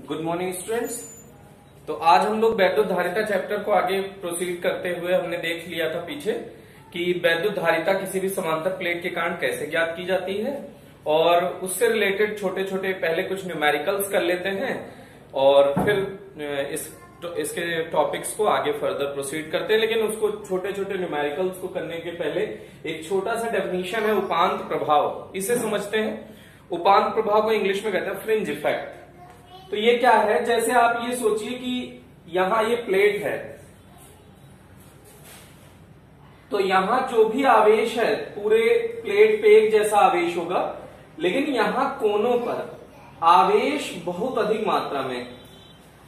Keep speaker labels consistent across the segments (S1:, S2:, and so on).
S1: Good morning students. तो आज हम लोग वैद्युत धारिता चैप्टर को आगे प्रोसीड करते हुए हमने देख लिया था पीछे कि वैद्युत धारिता किसी भी समांतर प्लेट के कारण कैसे ज्ञात की जाती है, और उससे रिलेटेड छोटे छोटे पहले कुछ न्यूमेरिकल्स कर लेते हैं और फिर इसके टॉपिक्स को आगे फर्दर प्रोसीड करते हैं। लेकिन उसको छोटे छोटे न्यूमेरिकल्स को करने के पहले एक छोटा सा डेफिनेशन है उपांत प्रभाव, इसे समझते हैं। उपांत प्रभाव को इंग्लिश में कहते हैं फ्रिंज इफेक्ट। तो ये क्या है, जैसे आप ये सोचिए कि यहां ये प्लेट है, तो यहां जो भी आवेश है पूरे प्लेट पे एक जैसा आवेश होगा, लेकिन यहां कोनों पर आवेश बहुत अधिक मात्रा में।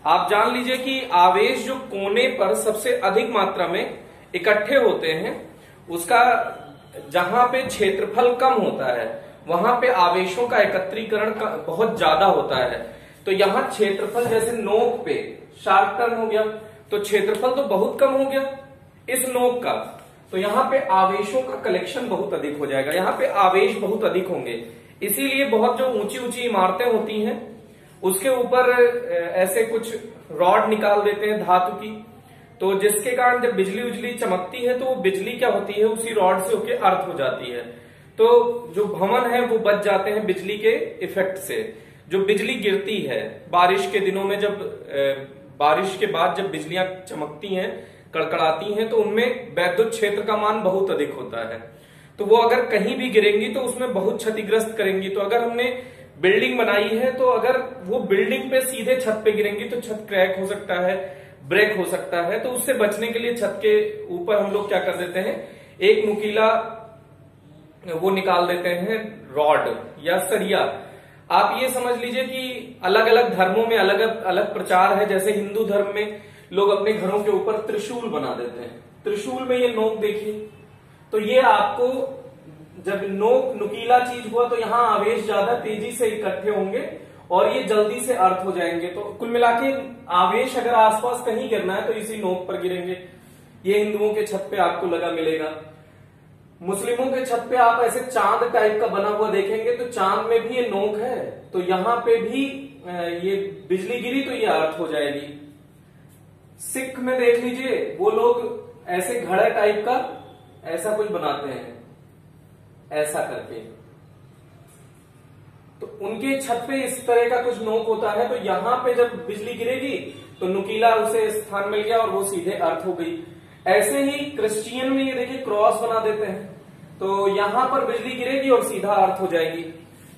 S1: आप जान लीजिए कि आवेश जो कोने पर सबसे अधिक मात्रा में इकट्ठे होते हैं, उसका जहां पे क्षेत्रफल कम होता है वहां पे आवेशों का एकत्रीकरण बहुत ज्यादा होता है। तो यहां क्षेत्रफल जैसे नोक पे शार्प टर्न हो गया तो क्षेत्रफल तो बहुत कम हो गया इस नोक का, तो यहां पे आवेशों का कलेक्शन बहुत अधिक हो जाएगा, यहां पे आवेश बहुत अधिक होंगे। इसीलिए बहुत जो ऊंची ऊंची इमारतें होती हैं उसके ऊपर ऐसे कुछ रॉड निकाल देते हैं धातु की, तो जिसके कारण जब बिजली उजली चमकती है तो वो बिजली क्या होती है उसी रॉड से होके अर्थ हो जाती है। तो जो भवन है वो बच जाते हैं बिजली के इफेक्ट से। जो बिजली गिरती है बारिश के दिनों में, जब बारिश के बाद जब बिजलियां चमकती हैं कड़कड़ाती हैं, तो उनमें वैद्युत क्षेत्र का मान बहुत अधिक होता है। तो वो अगर कहीं भी गिरेंगी तो उसमें बहुत क्षतिग्रस्त करेंगी। तो अगर हमने बिल्डिंग बनाई है तो अगर वो बिल्डिंग पे सीधे छत पे गिरेंगी तो छत क्रैक हो सकता है, ब्रेक हो सकता है। तो उससे बचने के लिए छत के ऊपर हम लोग क्या कर देते हैं, एक नुकीला वो निकाल देते हैं रॉड या सरिया। आप ये समझ लीजिए कि अलग अलग धर्मों में अलग अलग प्रचार है। जैसे हिंदू धर्म में लोग अपने घरों के ऊपर त्रिशूल बना देते हैं, त्रिशूल में ये नोक देखिए, तो ये आपको जब नोक नुकीला चीज हुआ तो यहाँ आवेश ज्यादा तेजी से इकट्ठे होंगे और ये जल्दी से अर्थ हो जाएंगे। तो कुल मिला के आवेश अगर आसपास कहीं गिरना है तो इसी नोक पर गिरेंगे। ये हिंदुओं के छत पे आपको लगा मिलेगा। मुस्लिमों के छत पे आप ऐसे चांद टाइप का बना हुआ देखेंगे तो चांद में भी ये नोक है, तो यहां पे भी ये बिजली गिरी तो ये अर्थ हो जाएगी। सिख में देख लीजिए, वो लोग ऐसे घड़ा टाइप का ऐसा कुछ बनाते हैं ऐसा करके, तो उनके छत पे इस तरह का कुछ नोक होता है। तो यहां पे जब बिजली गिरेगी तो नुकीला उसे स्थान मिल गया और वो सीधे अर्थ हो गई। ऐसे ही क्रिश्चियन में ये देखिए क्रॉस बना देते हैं, तो यहां पर बिजली गिरेगी और सीधा अर्थ हो जाएगी,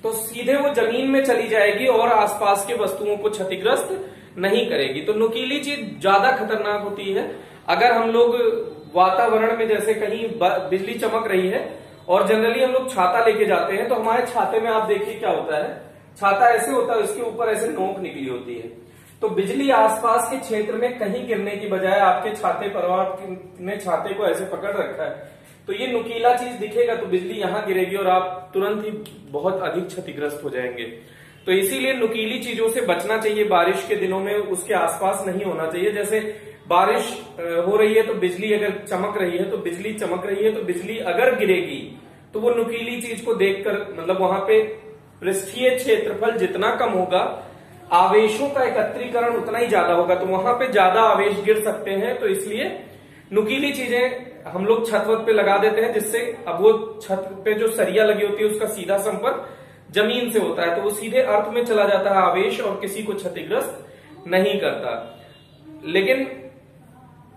S1: तो सीधे वो जमीन में चली जाएगी और आसपास के वस्तुओं को क्षतिग्रस्त नहीं करेगी। तो नुकीली चीज ज्यादा खतरनाक होती है। अगर हम लोग वातावरण में जैसे कहीं बिजली चमक रही है और जनरली हम लोग छाता लेके जाते हैं, तो हमारे छाते में आप देखिए क्या होता है, छाता ऐसे होता है, उसके ऊपर ऐसे नोक निकली होती है। तो बिजली आसपास के क्षेत्र में कहीं गिरने की बजाय आपके छाते पर, आपने छाते को ऐसे पकड़ रखा है तो ये नुकीला चीज दिखेगा तो बिजली यहां गिरेगी और आप तुरंत ही बहुत अधिक क्षतिग्रस्त हो जाएंगे। तो इसीलिए नुकीली चीजों से बचना चाहिए। बारिश के दिनों में उसके आसपास नहीं होना चाहिए। जैसे बारिश हो रही है तो बिजली अगर चमक रही है, तो बिजली चमक रही है तो बिजली अगर गिरेगी तो वो नुकीली चीज को देखकर, मतलब वहां पे पृष्ठीय क्षेत्रफल जितना कम होगा आवेशों का एकत्रीकरण उतना ही ज्यादा होगा, तो वहां पे ज्यादा आवेश गिर सकते हैं। तो इसलिए नुकीली चीजें हम लोग छत वत पे लगा देते हैं, जिससे अब वो छत पे जो सरिया लगी होती है उसका सीधा संपर्क जमीन से होता है, तो वो सीधे अर्थ में चला जाता है आवेश और किसी को क्षतिग्रस्त नहीं करता। लेकिन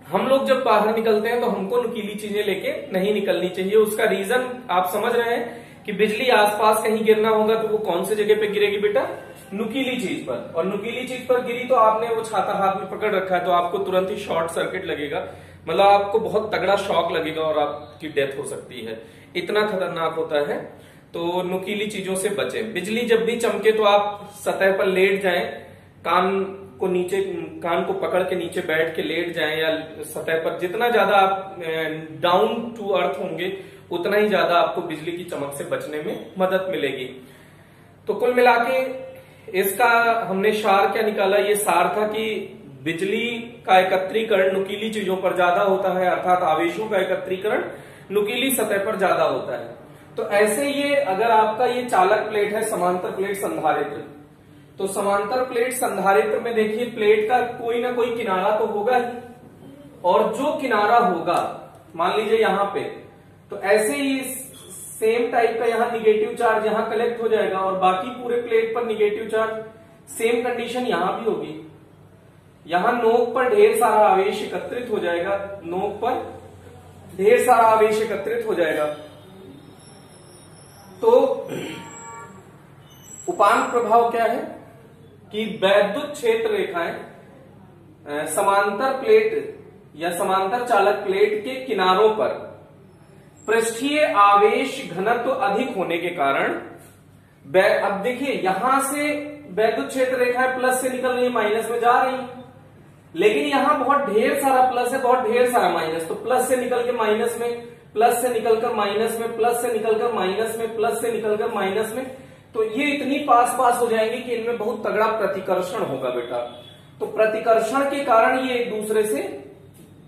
S1: हम लोग जब बाहर निकलते हैं तो हमको नुकीली चीजें लेके नहीं निकलनी चाहिए। उसका रीजन आप समझ रहे हैं कि बिजली आसपास कहीं गिरना होगा तो वो कौन सी जगह पे गिरेगी बेटा, नुकीली चीज पर। और नुकीली चीज पर गिरी तो आपने वो छाता हाथ में पकड़ रखा है तो आपको तुरंत ही शॉर्ट सर्किट लगेगा, मतलब आपको बहुत तगड़ा शॉक लगेगा और आपकी डेथ हो सकती है। इतना खतरनाक होता है। तो नुकीली चीजों से बचें। बिजली जब भी चमके तो आप सतह पर लेट जाएं, कान को पकड़ के नीचे बैठ के लेट जाएं, या सतह पर जितना ज्यादा आप डाउन टू अर्थ होंगे उतना ही ज्यादा आपको बिजली की चमक से बचने में मदद मिलेगी। तो कुल मिला के इसका हमने सार क्या निकाला, ये सार था कि बिजली का एकत्रीकरण नुकीली चीजों पर ज्यादा होता है, अर्थात आवेशों का एकत्रीकरण नुकीली सतह पर ज्यादा होता है। तो ऐसे ये अगर आपका ये चालक प्लेट है, समांतर प्लेट संधारित्र, तो समांतर प्लेट संधारित्र में देखिए प्लेट का कोई ना कोई किनारा तो होगा ही, और जो किनारा होगा मान लीजिए यहां पे, तो ऐसे ही सेम टाइप का यहां निगेटिव चार्ज यहां कलेक्ट हो जाएगा और बाकी पूरे प्लेट पर निगेटिव चार्ज, सेम कंडीशन यहां भी होगी। यहां नोक पर ढेर सारा आवेश एकत्रित हो जाएगा, नोक पर ढेर सारा आवेश एकत्रित हो जाएगा। तो उपांत प्रभाव क्या है कि वैद्युत क्षेत्र रेखाएं समांतर प्लेट या समांतर चालक प्लेट के किनारों पर पृष्ठीय आवेश घनत्व अधिक होने के कारण, अब देखिए यहां से वैद्युत क्षेत्र रेखाएं प्लस से निकल रही है, माइनस में जा रही है, लेकिन यहां बहुत ढेर सारा प्लस है, बहुत ढेर सारा माइनस, तो प्लस से निकल के माइनस में, प्लस से निकलकर माइनस में, प्लस से निकलकर माइनस में, प्लस से निकलकर माइनस में, तो ये इतनी पास पास हो जाएंगे कि इनमें बहुत तगड़ा प्रतिकर्षण होगा बेटा। तो प्रतिकर्षण के कारण ये एक दूसरे से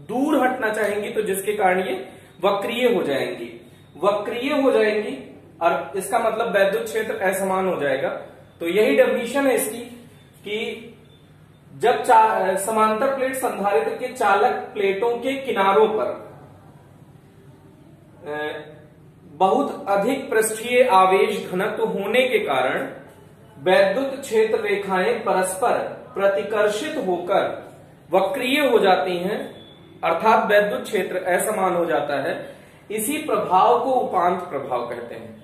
S1: दूर हटना चाहेंगी, तो जिसके कारण ये वक्रीय हो जाएंगी, वक्रीय हो जाएंगी, और इसका मतलब वैद्युत क्षेत्र असमान हो जाएगा। तो यही डेफिनेशन है इसकी कि जब समांतर प्लेट संधारित्र के चालक प्लेटों के किनारों पर बहुत अधिक पृष्ठीय आवेश घनत्व होने के कारण वैद्युत क्षेत्र रेखाएं परस्पर प्रतिकर्षित होकर वक्रीय हो जाती हैं, अर्थात वैद्युत क्षेत्र असमान हो जाता है। इसी प्रभाव को उपांत प्रभाव कहते हैं।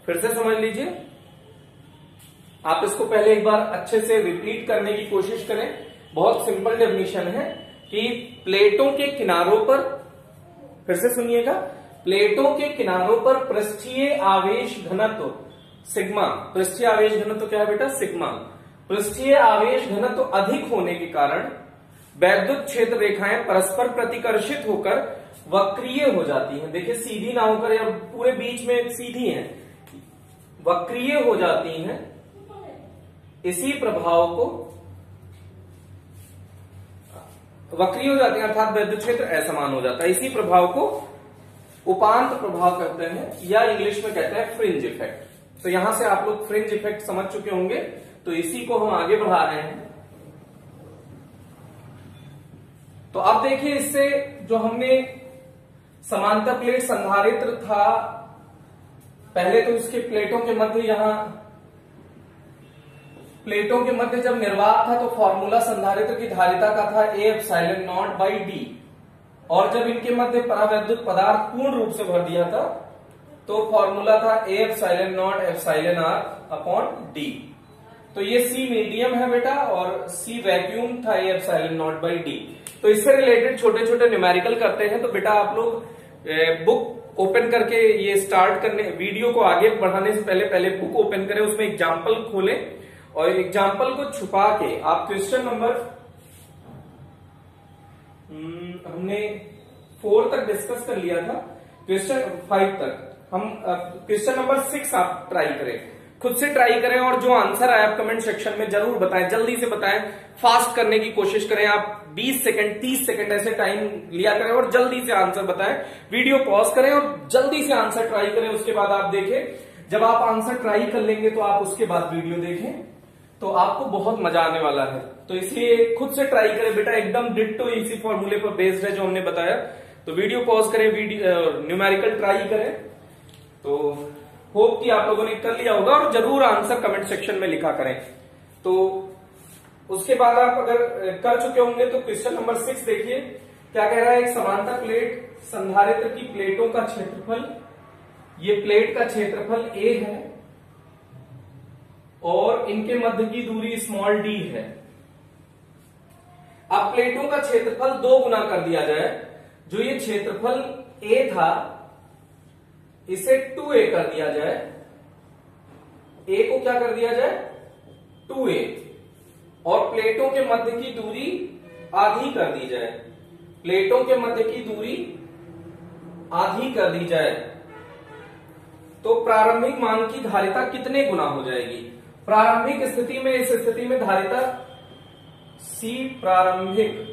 S1: फिर से समझ लीजिए, आप इसको पहले एक बार अच्छे से रिपीट करने की कोशिश करें। बहुत सिंपल डेफिनेशन है कि प्लेटों के किनारों पर, फिर से सुनिएगा, प्लेटों के किनारों पर पृष्ठीय आवेश घनत्व सिग्मा, पृष्ठीय आवेश घनत्व क्या है बेटा? सिग्मा। पृष्ठीय आवेश घनत्व अधिक होने के कारण वैद्युत क्षेत्र रेखाएं परस्पर प्रतिकर्षित होकर वक्रीय हो जाती हैं। देखिए सीधी ना होकर या पूरे बीच में सीधी हैं, वक्रीय हो जाती हैं। इसी प्रभाव को वक्रीय हो जाती हैं, अर्थात वैद्युत क्षेत्र असमान हो जाता है। इसी प्रभाव को उपांत प्रभाव कहते हैं, या इंग्लिश में कहते हैं फ्रिंज इफेक्ट। तो यहां से आप लोग फ्रिंज इफेक्ट समझ चुके होंगे, तो इसी को हम आगे बढ़ा रहे हैं। तो अब देखिए, इससे जो हमने समांतर प्लेट संधारित्र था, पहले तो इसके प्लेटों के मध्य, यहां प्लेटों के मध्य जब निर्वात था तो फॉर्मूला संधारित्र की धारिता का था A epsilon naught by D, और जब इनके मध्य परावैद्युत पदार्थ पूर्ण रूप से भर दिया था तो फॉर्मूला था A epsilon naught epsilon r upon D. तो ये C मीडियम है बेटा और C वैक्यूम था A epsilon naught by D. तो इससे रिलेटेड छोटे छोटे न्यूमेरिकल करते हैं। तो बेटा आप लोग बुक ओपन करके ये स्टार्ट करने, वीडियो को आगे बढ़ाने से पहले बुक ओपन करें, उसमें एग्जाम्पल खोलें और एग्जाम्पल को छुपा के आप क्वेश्चन नंबर हमने 4 तक डिस्कस कर लिया था, क्वेश्चन 5 तक हम क्वेश्चन नंबर 6 आप ट्राई करें, खुद से ट्राई करें, और जो आंसर आया आप कमेंट सेक्शन में जरूर बताएं, जल्दी से बताएं, फास्ट करने की कोशिश करें। आप 20 सेकंड 30 सेकंड ऐसे टाइम लिया करें और जल्दी से आंसर बताएं। वीडियो पॉज करें और जल्दी से आंसर ट्राई करें, उसके बाद आप देखें। जब आप आंसर ट्राई कर लेंगे तो आप उसके बाद वीडियो देखें, तो आपको बहुत मजा आने वाला है। तो इसलिए खुद से ट्राई करें बेटा, एकदम डिट्टो इसी फॉर्मूले पर बेस्ड है जो हमने बताया। तो वीडियो पॉज करें, न्यूमेरिकल ट्राई करें। तो होप कि आप लोगों ने कर लिया होगा, और जरूर आंसर कमेंट सेक्शन में लिखा करें। तो उसके बाद आप अगर कर चुके होंगे तो क्वेश्चन नंबर 6 देखिए क्या कह रहा है। एक समांतर प्लेट संधारित्र की प्लेटों का क्षेत्रफल, ये प्लेट का क्षेत्रफल A है और इनके मध्य की दूरी स्मॉल d है। अब प्लेटों का क्षेत्रफल 2 गुना कर दिया जाए, जो ये क्षेत्रफल A था इसे 2a कर दिया जाए, A को क्या कर दिया जाए 2a, और प्लेटों के मध्य की दूरी आधी कर दी जाए, प्लेटों के मध्य की दूरी आधी कर दी जाए, तो प्रारंभिक मान की धारिता कितने गुना हो जाएगी? प्रारंभिक स्थिति में, इस स्थिति में धारिता C प्रारंभिक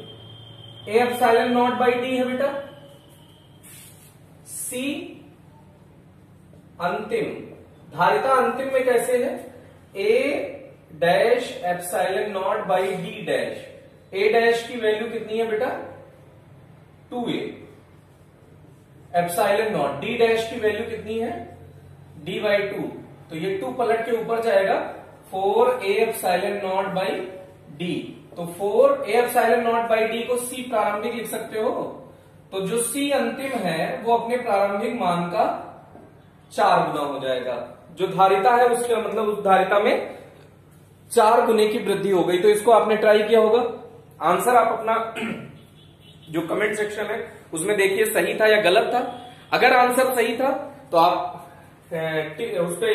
S1: A epsilon naught by D है बेटा, C अंतिम, धारिता अंतिम में कैसे है A dash epsilon naught by D dash. A dash की वैल्यू कितनी है बेटा 2a epsilon not, D dash की वैल्यू कितनी है d बाई 2, तो ये 2 पलट के ऊपर जाएगा 4a epsilon naught by d। तो 4a epsilon naught by d को c प्रारंभिक लिख सकते हो, तो जो c अंतिम है वो अपने प्रारंभिक मान का 4 गुना हो जाएगा। जो धारिता है उसके मतलब उस धारिता में 4 गुने की वृद्धि हो गई। तो इसको आपने ट्राई किया होगा, आंसर आप अपना जो कमेंट सेक्शन है उसमें देखिए सही था या गलत था। अगर आंसर सही था तो आप उस पर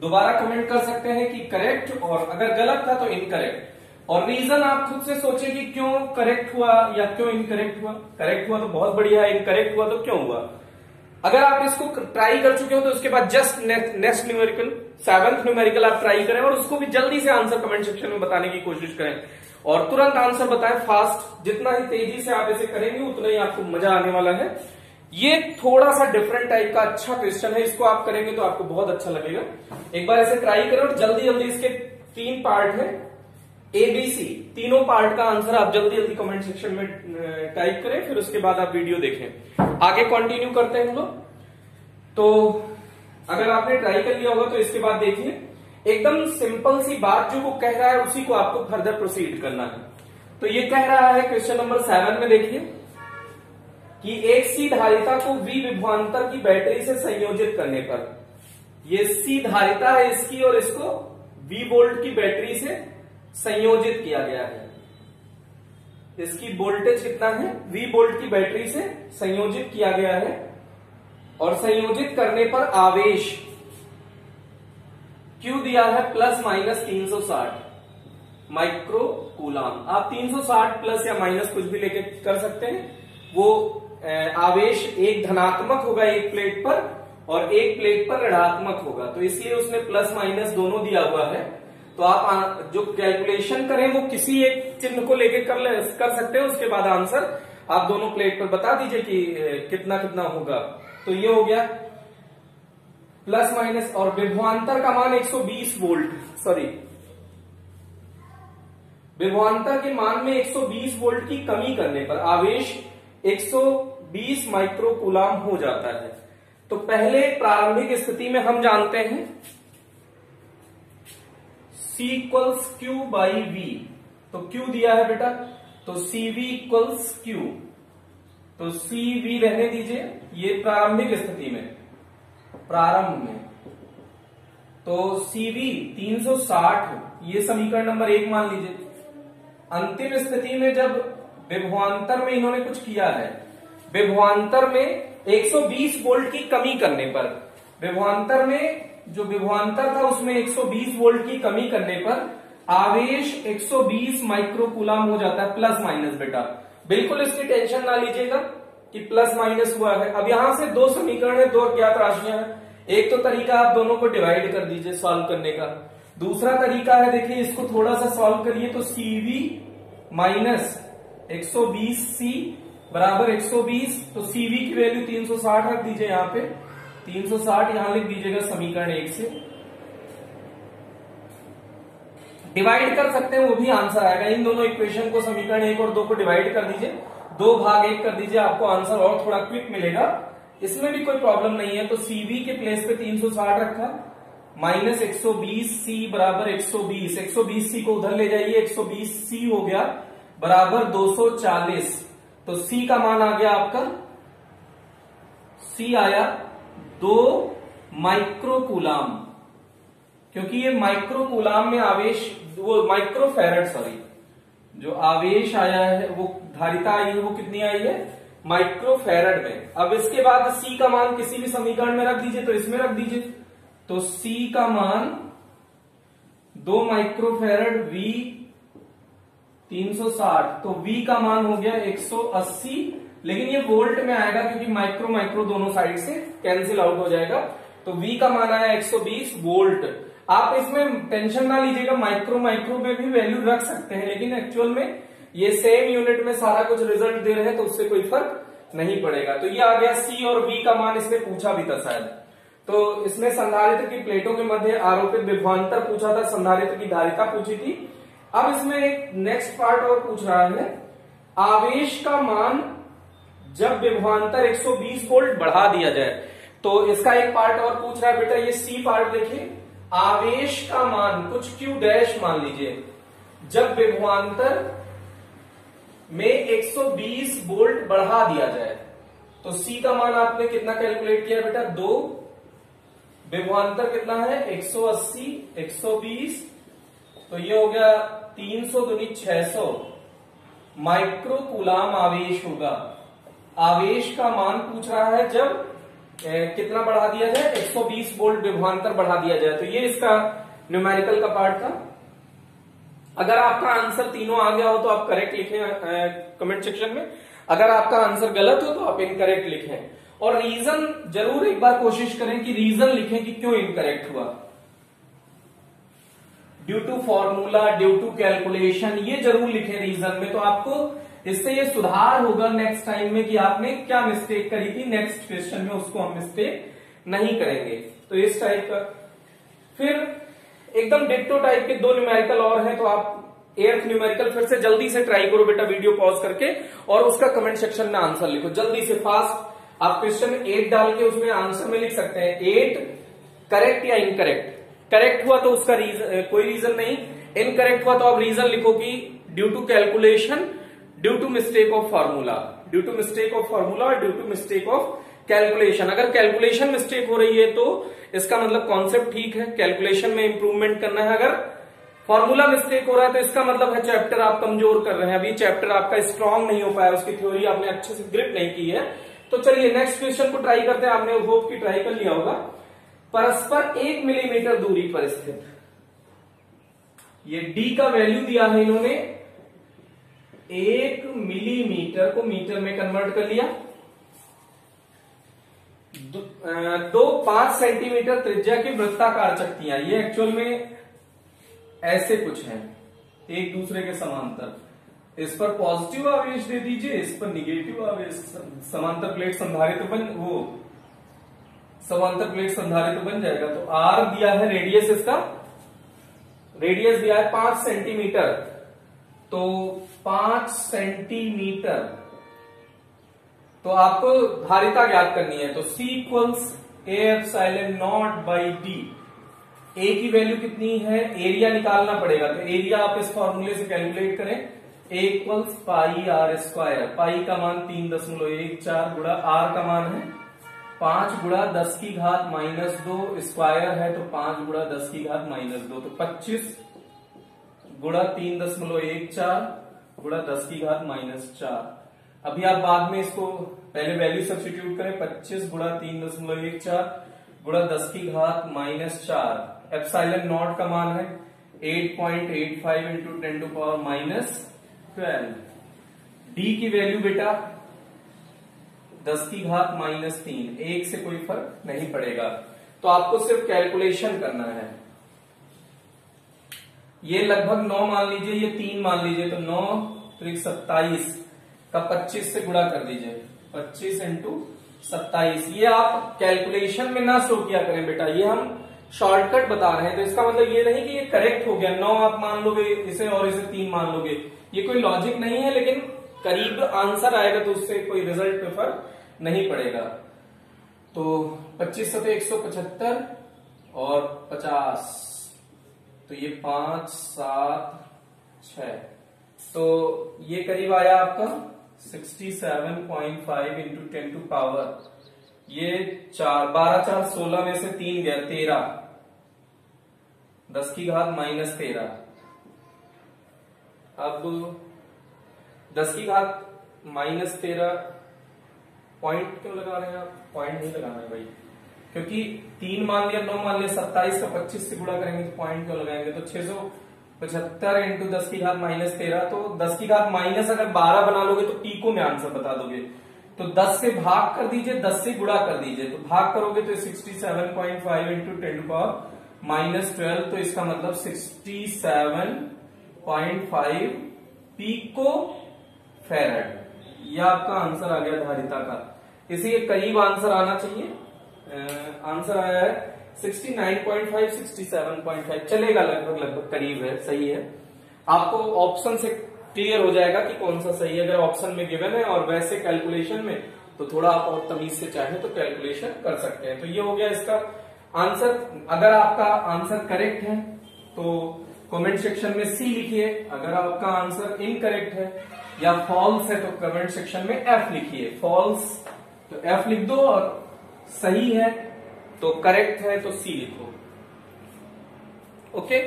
S1: दोबारा कमेंट कर सकते हैं कि करेक्ट, और अगर गलत था तो इनकरेक्ट। और रीजन आप खुद से सोचे कि क्यों करेक्ट हुआ या क्यों इनकरेक्ट हुआ। करेक्ट हुआ तो बहुत बढ़िया है, इनकरेक्ट हुआ तो क्यों हुआ। अगर आप इसको ट्राई कर चुके हो तो उसके बाद just next numerical 7th numerical आप ट्राई करें और उसको भी जल्दी से आंसर कमेंट सेक्शन में बताने की कोशिश करें और तुरंत आंसर बताएं फास्ट। जितना ही तेजी से आप इसे करेंगे उतना ही आपको मजा आने वाला है। ये थोड़ा सा डिफरेंट टाइप का अच्छा क्वेश्चन है, इसको आप करेंगे तो आपको बहुत अच्छा लगेगा। एक बार इसे ट्राई करें और जल्दी जल्दी इसके 3 पार्ट है ABC, तीनों पार्ट का आंसर आप जल्दी जल्दी कमेंट सेक्शन में टाइप करें, फिर उसके बाद आप वीडियो देखें। आगे कंटिन्यू करते हैं हम लोग। तो अगर आपने ट्राई कर लिया होगा तो इसके बाद देखिए एकदम सिंपल सी बात जो वो कह रहा है उसी को आपको फर्दर प्रोसीड करना है। तो ये कह रहा है क्वेश्चन नंबर 7 में देखिए कि एक सी धारिता को V विभवांतर की बैटरी से संयोजित करने पर, ये सी धारिता है इसकी और इसको V वोल्ट की बैटरी से संयोजित किया गया है। इसकी वोल्टेज कितना है V वोल्ट की बैटरी से संयोजित किया गया है और संयोजित करने पर आवेश Q दिया है प्लस माइनस 360 माइक्रो कूलाम। आप 360 प्लस या माइनस कुछ भी लेके कर सकते हैं। वो आवेश एक धनात्मक होगा एक प्लेट पर और एक प्लेट पर ऋणात्मक होगा, तो इसलिए उसने प्लस माइनस दोनों दिया हुआ है। तो आप जो कैलकुलेशन करें वो किसी एक चिन्ह को लेके कर सकते हैं, उसके बाद आंसर आप दोनों प्लेट पर बता दीजिए कि कितना कितना होगा। तो ये हो गया प्लस माइनस, और विभवांतर का मान 120 वोल्ट, सॉरी विभवांतर के मान में 120 वोल्ट की कमी करने पर आवेश 120 माइक्रो कूलाम हो जाता है। तो पहले प्रारंभिक स्थिति में हम जानते हैं C equals Q by V, तो Q दिया है बेटा, तो CV इक्वल्स Q, तो CV रहने दीजिए। ये प्रारंभिक स्थिति में, प्रारंभ में, तो CV 360, ये समीकरण नंबर 1 मान लीजिए। अंतिम स्थिति में जब विभवांतर में इन्होंने कुछ किया है, विभवांतर में 120 वोल्ट की कमी करने पर, विभवांतर में जो विभवांतर था उसमें 120 वोल्ट की कमी करने पर आवेश 120 माइक्रो कूलाम हो जाता है, प्लस माइनस बेटा। बिल्कुल इसकी टेंशन ना लीजिएगा कि प्लस माइनस हुआ है। अब यहां से 2 समीकरण है, 2 अज्ञात राशियां हैं। एक तो तरीका आप दोनों को डिवाइड कर दीजिए सॉल्व करने का। दूसरा तरीका है, देखिए इसको थोड़ा सा सॉल्व करिए, तो CV माइनस 120C बराबर 120, तो CV की वैल्यू 360 रख दीजिए यहाँ पे, 360 यहां लिख दीजिएगा समीकरण 1 से। डिवाइड कर सकते हैं वो भी आंसर आएगा। इन दोनों इक्वेशन को, समीकरण 1 और 2 को डिवाइड कर दीजिए, 2 भाग 1 कर दीजिए, आपको आंसर और थोड़ा क्विक मिलेगा। इसमें भी कोई प्रॉब्लम नहीं है। तो CV के प्लेस पे 360 रखा, माइनस 120C बराबर 120, 120C को उधर ले जाइए, 120C हो गया बराबर 240। तो C का मान आ गया आपका, C आया 2 माइक्रो कूलाम, क्योंकि ये माइक्रो कूलाम में आवेश, वो माइक्रो फेरेड, सॉरी, जो आवेश आया है, वो धारिता आई है, वो कितनी आई है माइक्रो फेरेड में। अब इसके बाद C का मान किसी भी समीकरण में रख दीजिए, तो इसमें रख दीजिए, तो C का मान 2 माइक्रो फेरेड, V 360, तो V का मान हो गया 180, लेकिन ये वोल्ट में आएगा क्योंकि माइक्रो माइक्रो दोनों साइड से कैंसिल आउट हो जाएगा। तो V का मान आया 120 वोल्ट। आप इसमें टेंशन ना लीजिएगा, माइक्रो माइक्रो में भी वैल्यू रख सकते हैं, लेकिन एक्चुअल में ये सेम यूनिट में सारा कुछ रिजल्ट दे रहे हैं, तो उससे कोई फर्क नहीं पड़ेगा। तो ये आ गया C और V का मान, इसने पूछा भी था शायद। तो इसमें संधारित्र की प्लेटों के मध्य आरोपित विभवांतर पूछा था, संधारित्र की धारिता पूछी थी। अब इसमें एक नेक्स्ट पार्ट और पूछ रहा है, आवेश का मान जब विभवांतर 120 वोल्ट बढ़ा दिया जाए। तो इसका एक पार्ट और पूछ रहा है बेटा, ये सी पार्ट देखिए, आवेश का मान कुछ Q डैश मान लीजिए, जब विभवांतर में 120 वोल्ट बढ़ा दिया जाए। तो सी का मान आपने कितना कैलकुलेट किया बेटा, 2, विभवांतर कितना है 180, 120, तो ये हो गया 300 दूनी 600 माइक्रो कूलाम आवेश होगा। आवेश का मान पूछ रहा है जब कितना बढ़ा दिया जाए, 120 वोल्ट विभवांतर बढ़ा दिया जाए। तो ये इसका न्यूमेरिकल का पार्ट था। अगर आपका आंसर तीनों आ गया हो तो आप करेक्ट लिखें कमेंट सेक्शन में, अगर आपका आंसर गलत हो तो आप इनकरेक्ट लिखें। और रीजन जरूर एक बार कोशिश करें कि रीजन लिखें कि क्यों इनकरेक्ट हुआ, due to formula, due to calculation, ये जरूर लिखें रीजन में। तो आपको इससे ये सुधार होगा नेक्स्ट टाइम में कि आपने क्या मिस्टेक करी थी, नेक्स्ट क्वेश्चन में उसको हम मिस्टेक नहीं करेंगे। तो इस टाइप का। फिर एकदम डिट्टो टाइप के 2 न्यूमेरिकल और हैं, तो आप 8th न्यूमेरिकल फिर से जल्दी से ट्राई करो बेटा, वीडियो पॉज करके, और उसका कमेंट सेक्शन में आंसर लिखो जल्दी से, फास्ट। आप क्वेश्चन 8 डाल के उसमें आंसर में लिख सकते हैं 8 करेक्ट या इनकरेक्ट। करेक्ट हुआ तो उसका कोई रीजन नहीं, इनकरेक्ट हुआ तो आप रीजन लिखो कि due to calculation, due to mistake of formula, due to mistake of formula और due to mistake of calculation. अगर कैलकुलेशन मिस्टेक हो रही है तो इसका मतलब कॉन्सेप्ट ठीक है, कैलकुलेशन में इंप्रूवमेंट करना है। अगर फॉर्मूला मिस्टेक हो रहा है तो इसका मतलब है चैप्टर आप कमजोर कर रहे हैं, अभी चैप्टर आपका स्ट्रांग नहीं हो पाया, उसकी थ्योरी आपने अच्छे से ग्रिप नहीं की है। तो चलिए नेक्स्ट क्वेश्चन को ट्राई करते हैं। आपने होप की ट्राई कर लिया होगा। परस्पर 1 मिलीमीटर दूरी पर स्थित, ये डी का वैल्यू दिया है इन्होंने, 1 मिलीमीटर को मीटर में कन्वर्ट कर लिया। 5 सेंटीमीटर त्रिज्या की वृत्ताकार चक्तियां, ये एक्चुअल में ऐसे कुछ हैं एक दूसरे के समांतर, इस पर पॉजिटिव आवेश दे दीजिए, इस पर निगेटिव आवेश, समांतर प्लेट संधारित्र समांतर प्लेट संधारित्र बन जाएगा। तो आर दिया है, रेडियस इसका, रेडियस दिया है 5 सेंटीमीटर, तो 5 सेंटीमीटर, तो आपको धारिता ज्ञात करनी है। तो C equals A epsilon naught by D. A की वैल्यू कितनी है, एरिया निकालना पड़ेगा, तो एरिया आप इस फॉर्मूले से कैलकुलेट करें, A equals pi R square, pi का मान 3.14 गुणा आर का मान है 5 गुणा 10 की घात -2, स्क्वायर है तो 5 गुणा 10 की घात -2, तो 25 गुणा 3.14 गुणा 10 की घात -4। अभी आप बाद में इसको पहले वैल्यू सब्स्टिट्यूट करें, 25 गुणा 3.14 गुणा 10 की घात -4। एप्सिलॉन नॉट का मान है 8.85 इंटू 10 टू पावर -12। डी की वैल्यू बेटा 10 की घात -3, 1 से कोई फर्क नहीं पड़ेगा। तो आपको सिर्फ कैलकुलेशन करना है। ये लगभग 9 मान लीजिए, ये 3 मान लीजिए, तो 9 3 27 का 25 से गुणा कर दीजिए, 25 इंटू 27। ये आप कैलकुलेशन में ना शो किया करें बेटा, ये हम शॉर्टकट बता रहे हैं। तो इसका मतलब ये नहीं कि ये करेक्ट हो गया, 9 आप मान लोगे इसे और इसे 3 मान लोगे, ये कोई लॉजिक नहीं है, लेकिन करीब आंसर आएगा तो उससे कोई रिजल्ट पे फर्क नहीं पड़ेगा। तो 25 से 175 और 50, तो ये 5 7 6, तो ये करीब आया आपका 67.5 इंटू 10 टू पावर, ये 12 4 16 में से 3 गया 13, 10 की घात -13। अब 10 की घात -13, पॉइंट क्यों लगा रहे हैं आप, पॉइंट नहीं लगाना है भाई, क्योंकि 3 मान लिया 9 मान लिया, 27 का 25 से गुणा करेंगे तो पॉइंट क्यों लगाएंगे। तो 675 इंटू 10 की घात -13, तो 10 की घात माइनस अगर 12 बना लोगे तो पीको में आंसर बता दोगे। तो 10 से भाग कर दीजिए, 10 से गुणा कर दीजिए, तो भाग करोगे तो 67.5 इंटू 10 टू पावर -12, तो इसका मतलब 67.5 पीको फेरेड। यह आपका आंसर आ गया धारिता का। इसी के करीब आंसर आना चाहिए, आंसर आया है 69.5 67.5, चलेगा, लगभग लगभग करीब है, सही है। आपको ऑप्शन से क्लियर हो जाएगा कि कौन सा सही है। अगर ऑप्शन में गिवन है और वैसे कैलकुलेशन में तो थोड़ा आप और तमीज से चाहे तो कैलकुलेशन कर सकते हैं। तो ये हो गया इसका आंसर। अगर आपका आंसर करेक्ट है तो कमेंट सेक्शन में सी लिखिए, अगर आपका आंसर इनकरेक्ट है या फॉल्स है तो कमेंट सेक्शन में एफ लिखिए। फॉल्स तो एफ लिख दो और सही है तो करेक्ट है तो सी लिखो। ओके,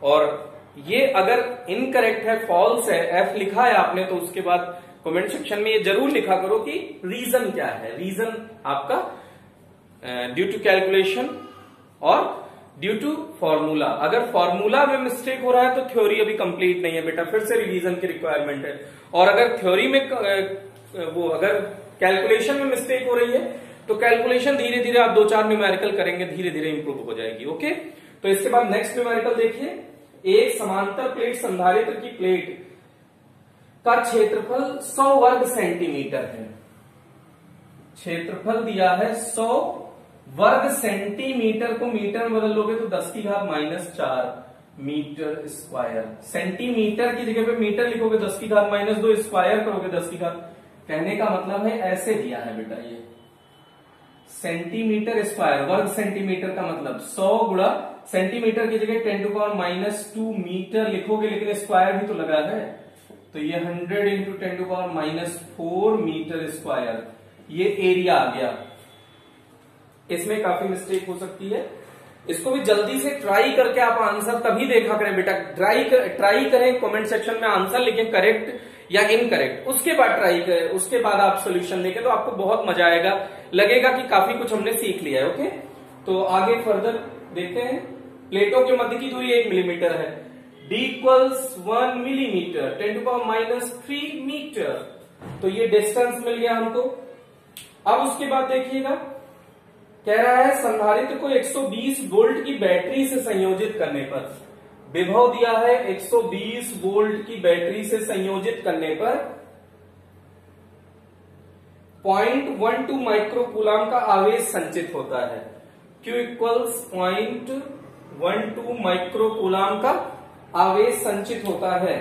S1: और ये अगर इनकरेक्ट है, फॉल्स है, एफ लिखा है आपने, तो उसके बाद कमेंट सेक्शन में ये जरूर लिखा करो कि रीजन क्या है। रीजन आपका ड्यू टू कैलकुलेशन और ड्यू टू फॉर्मूला। अगर फॉर्मूला में मिस्टेक हो रहा है तो थ्योरी अभी कंप्लीट नहीं है बेटा, फिर से रिवीजन की रिक्वायरमेंट है। और अगर थ्योरी में अगर कैलकुलेशन में मिस्टेक हो रही है तो कैलकुलेशन धीरे धीरे आप 2-4 न्यूमेरिकल करेंगे, धीरे धीरे इंप्रूव हो जाएगी। ओके, तो इसके बाद नेक्स्ट न्यूमेरिकल देखिए। एक समांतर प्लेट संधारित्र की प्लेट का क्षेत्रफल 100 वर्ग सेंटीमीटर है। क्षेत्रफल दिया है 100 वर्ग सेंटीमीटर, को मीटर में बदल लोगे तो 10⁻⁻4 मीटर स्क्वायर। सेंटीमीटर की जगह पे मीटर लिखोगे 10⁻⁻2, स्क्वायर करोगे 10 कहने का मतलब है ऐसे दिया है बेटा, ये सेंटीमीटर स्क्वायर, वर्ग सेंटीमीटर का मतलब 100 गुणा सेंटीमीटर की जगह 10⁻2 मीटर लिखोगे, लेकिन स्क्वायर भी तो लगा है, तो ये 100 इंटू 10⁻4 मीटर स्क्वायर, ये एरिया आ गया। इसमें काफी मिस्टेक हो सकती है, इसको भी जल्दी से ट्राई करके आप आंसर तभी देखा करें बेटा। ट्राई करें, कमेंट सेक्शन में आंसर लिखें करेक्ट या इनकरेक्ट, उसके बाद ट्राई करें, उसके बाद आप सोल्यूशन देखें तो आपको बहुत मजा आएगा, लगेगा कि काफी कुछ हमने सीख लिया है। ओके, तो आगे फर्दर देखते हैं। प्लेटों के मध्य की दूरी 1 मिलीमीटर है। d इक्वल्स 1 मिलीमीटर, 10⁻³ मीटर, तो ये डिस्टेंस मिल गया हमको। अब उसके बाद देखिएगा, कह रहा है संधारित्र को 120 वोल्ट की बैटरी से संयोजित करने पर, विभव दिया है 120 वोल्ट की बैटरी से संयोजित करने पर 0.12 माइक्रोकूलम का आवेश संचित होता है। Q इक्वल्स 0.12 माइक्रोकूलम का आवेश संचित होता है।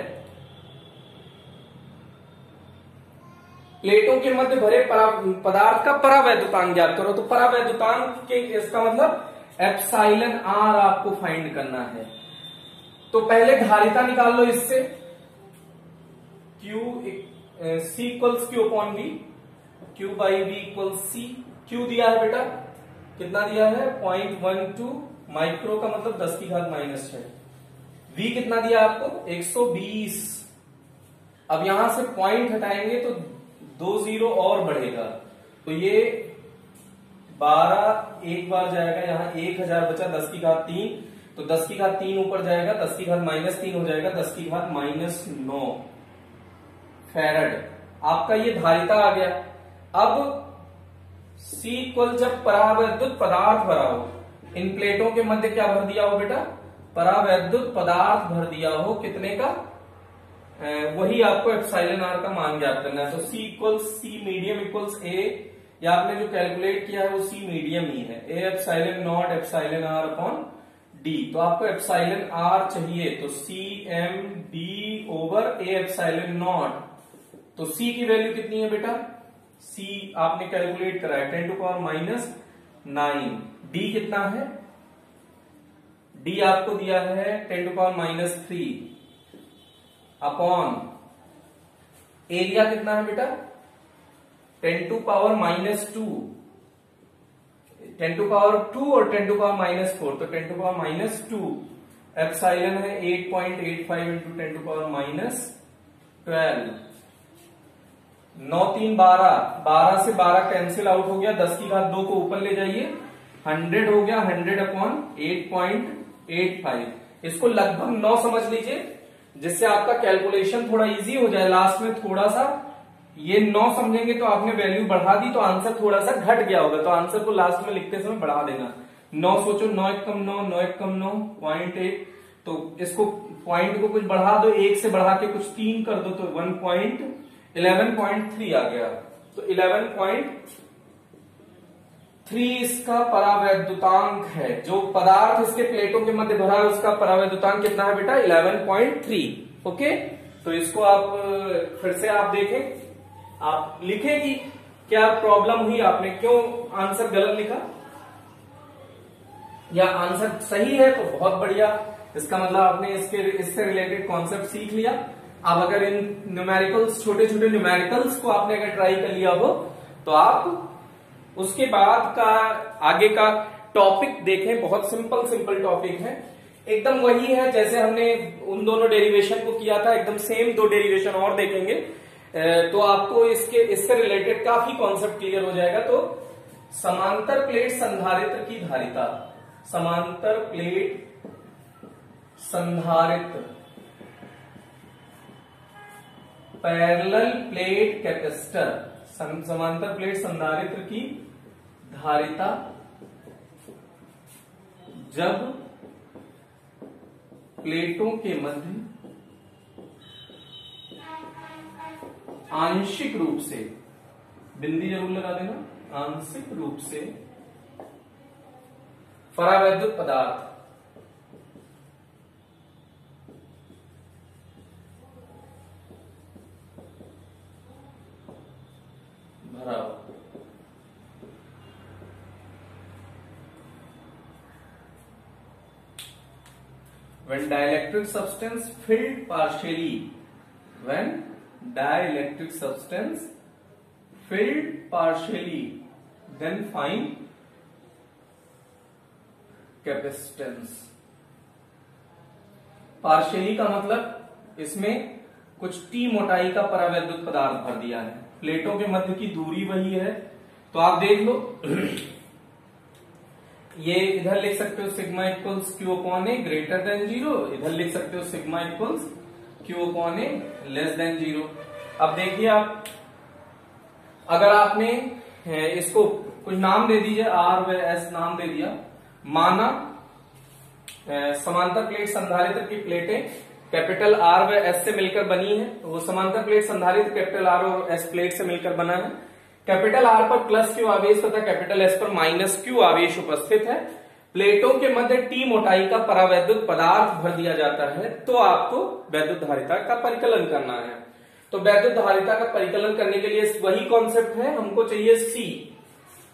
S1: प्लेटों के मध्य भरे पदार्थ का परावैद्युतांक ज्ञात करो। तो परावैद्युतांक के इसका मतलब एप्सिलॉन आर आपको फाइंड करना है। तो पहले धारिता निकाल लो इससे, C equals Q upon V, Q by V equals C। Q दिया है बेटा, कितना दिया है 0.12 माइक्रो का मतलब 10⁻⁻6। V कितना दिया आपको 120। अब यहां से पॉइंट हटाएंगे तो 2 जीरो और बढ़ेगा, तो ये 12 एक बार जाएगा, यहाँ 1000 बचा, 10⁻3, तो 10⁻3 ऊपर जाएगा, 10⁻−3 हो जाएगा, 10⁻9 फैरड। आपका ये धारिता आ गया। अब C इक्वल जब परावैद्युत पदार्थ भरा हो, इन प्लेटों के मध्य क्या भर दिया हो बेटा, परावैद्युत पदार्थ भर दिया हो, कितने का, वही आपको एप्सिलॉन आर का मान ज्ञात करना है। तो C equals C medium equals A, या आपने जो कैलकुलेट किया है वो C मीडियम ही है, A epsilon naught epsilon r upon D। तो आपको एप्सिलॉन आर चाहिए, तो CMD over A epsilon naught. तो C की वैल्यू कितनी है बेटा, C आपने कैलकुलेट करा है 10⁻⁹। D कितना है, D आपको दिया है 10⁻³ अपॉन एरिया कितना है बेटा 10⁻², 10⁻² और 10⁻⁴, तो 10⁻² एप्सिलॉन है 8.85 इंटू 10⁻12। 9 3 12, 12 से 12 कैंसिल आउट हो गया, 10⁻2 को ऊपर ले जाइए, 100 हो गया, 100 अपॉन 8.85। इसको लगभग 9 समझ लीजिए, जिससे आपका कैलकुलेशन थोड़ा इजी हो जाए। लास्ट में थोड़ा सा ये 9 समझेंगे तो आपने वैल्यू बढ़ा दी, तो आंसर थोड़ा सा घट गया होगा, तो आंसर को लास्ट में लिखते समय बढ़ा देना। 9 सोचो, 9 1 कम 9, 9 1 कम 9, 0.1, तो इसको पॉइंट को कुछ बढ़ा दो, 1 से बढ़ा के कुछ 3 कर दो, तो 11.3 आ गया। तो 3 इसका परावैद्युतांक है। जो पदार्थ इसके प्लेटों के मध्य भरा है उसका परावैद्युतांक कितना है बेटा? 11.3। ओके, तो इसको आप फिर से आप देखें, आप लिखें कि क्या प्रॉब्लम हुई, आपने क्यों आंसर गलत लिखा, या आंसर सही है तो बहुत बढ़िया, इसका मतलब आपने इससे रिलेटेड कॉन्सेप्ट सीख लिया। अब अगर इन न्यूमेरिकल्स, छोटे छोटे न्यूमेरिकल्स को आपने अगर ट्राई कर लिया हो तो आप उसके बाद का आगे का टॉपिक देखें। बहुत सिंपल सिंपल टॉपिक है, एकदम वही है जैसे हमने उन दोनों डेरिवेशन को किया था, एकदम सेम 2 डेरिवेशन और देखेंगे तो आपको इससे रिलेटेड काफी कॉन्सेप्ट क्लियर हो जाएगा। तो समांतर प्लेट संधारित्र की धारिता, समांतर प्लेट संधारित्र, पैरेलल प्लेट कैपेसिटर, समांतर प्लेट संधारित्र की धारिता जब प्लेटों के मध्य आंशिक रूप से, बिंदी जरूर लगा देना, आंशिक रूप से परावैद्युत पदार्थ भरा हो। When dielectric substance filled partially, when dielectric substance filled partially, then find capacitance। Partially का मतलब इसमें कुछ टी मोटाई का परावैद्युत पदार्थ भर दिया है, प्लेटों के मध्य की दूरी वही है। तो आप देख लो, ये इधर लिख सकते हो sigma equals Q upon A greater than 0, इधर लिख सकते हो sigma equals Q upon A less than 0। अब देखिए आप, अगर आपने इसको कुछ नाम दे दीजिए, आर व एस नाम दे दिया, माना समांतर प्लेट संधारित्र की प्लेटें कैपिटल आर व एस से मिलकर बनी है, तो वो समांतर प्लेट संधारित्र कैपिटल आर और एस प्लेट से मिलकर बना है। कैपिटल आर पर प्लस क्यू आवेश तथा कैपिटल एस पर माइनस क्यू आवेश उपस्थित है। प्लेटों के मध्य टी मोटाई का परावैद्युत पदार्थ भर दिया जाता है, तो आपको वैद्युत धारिता का परिकलन करना है। तो वैद्युत धारिता का परिकलन करने के लिए वही कॉन्सेप्ट है, हमको चाहिए सी।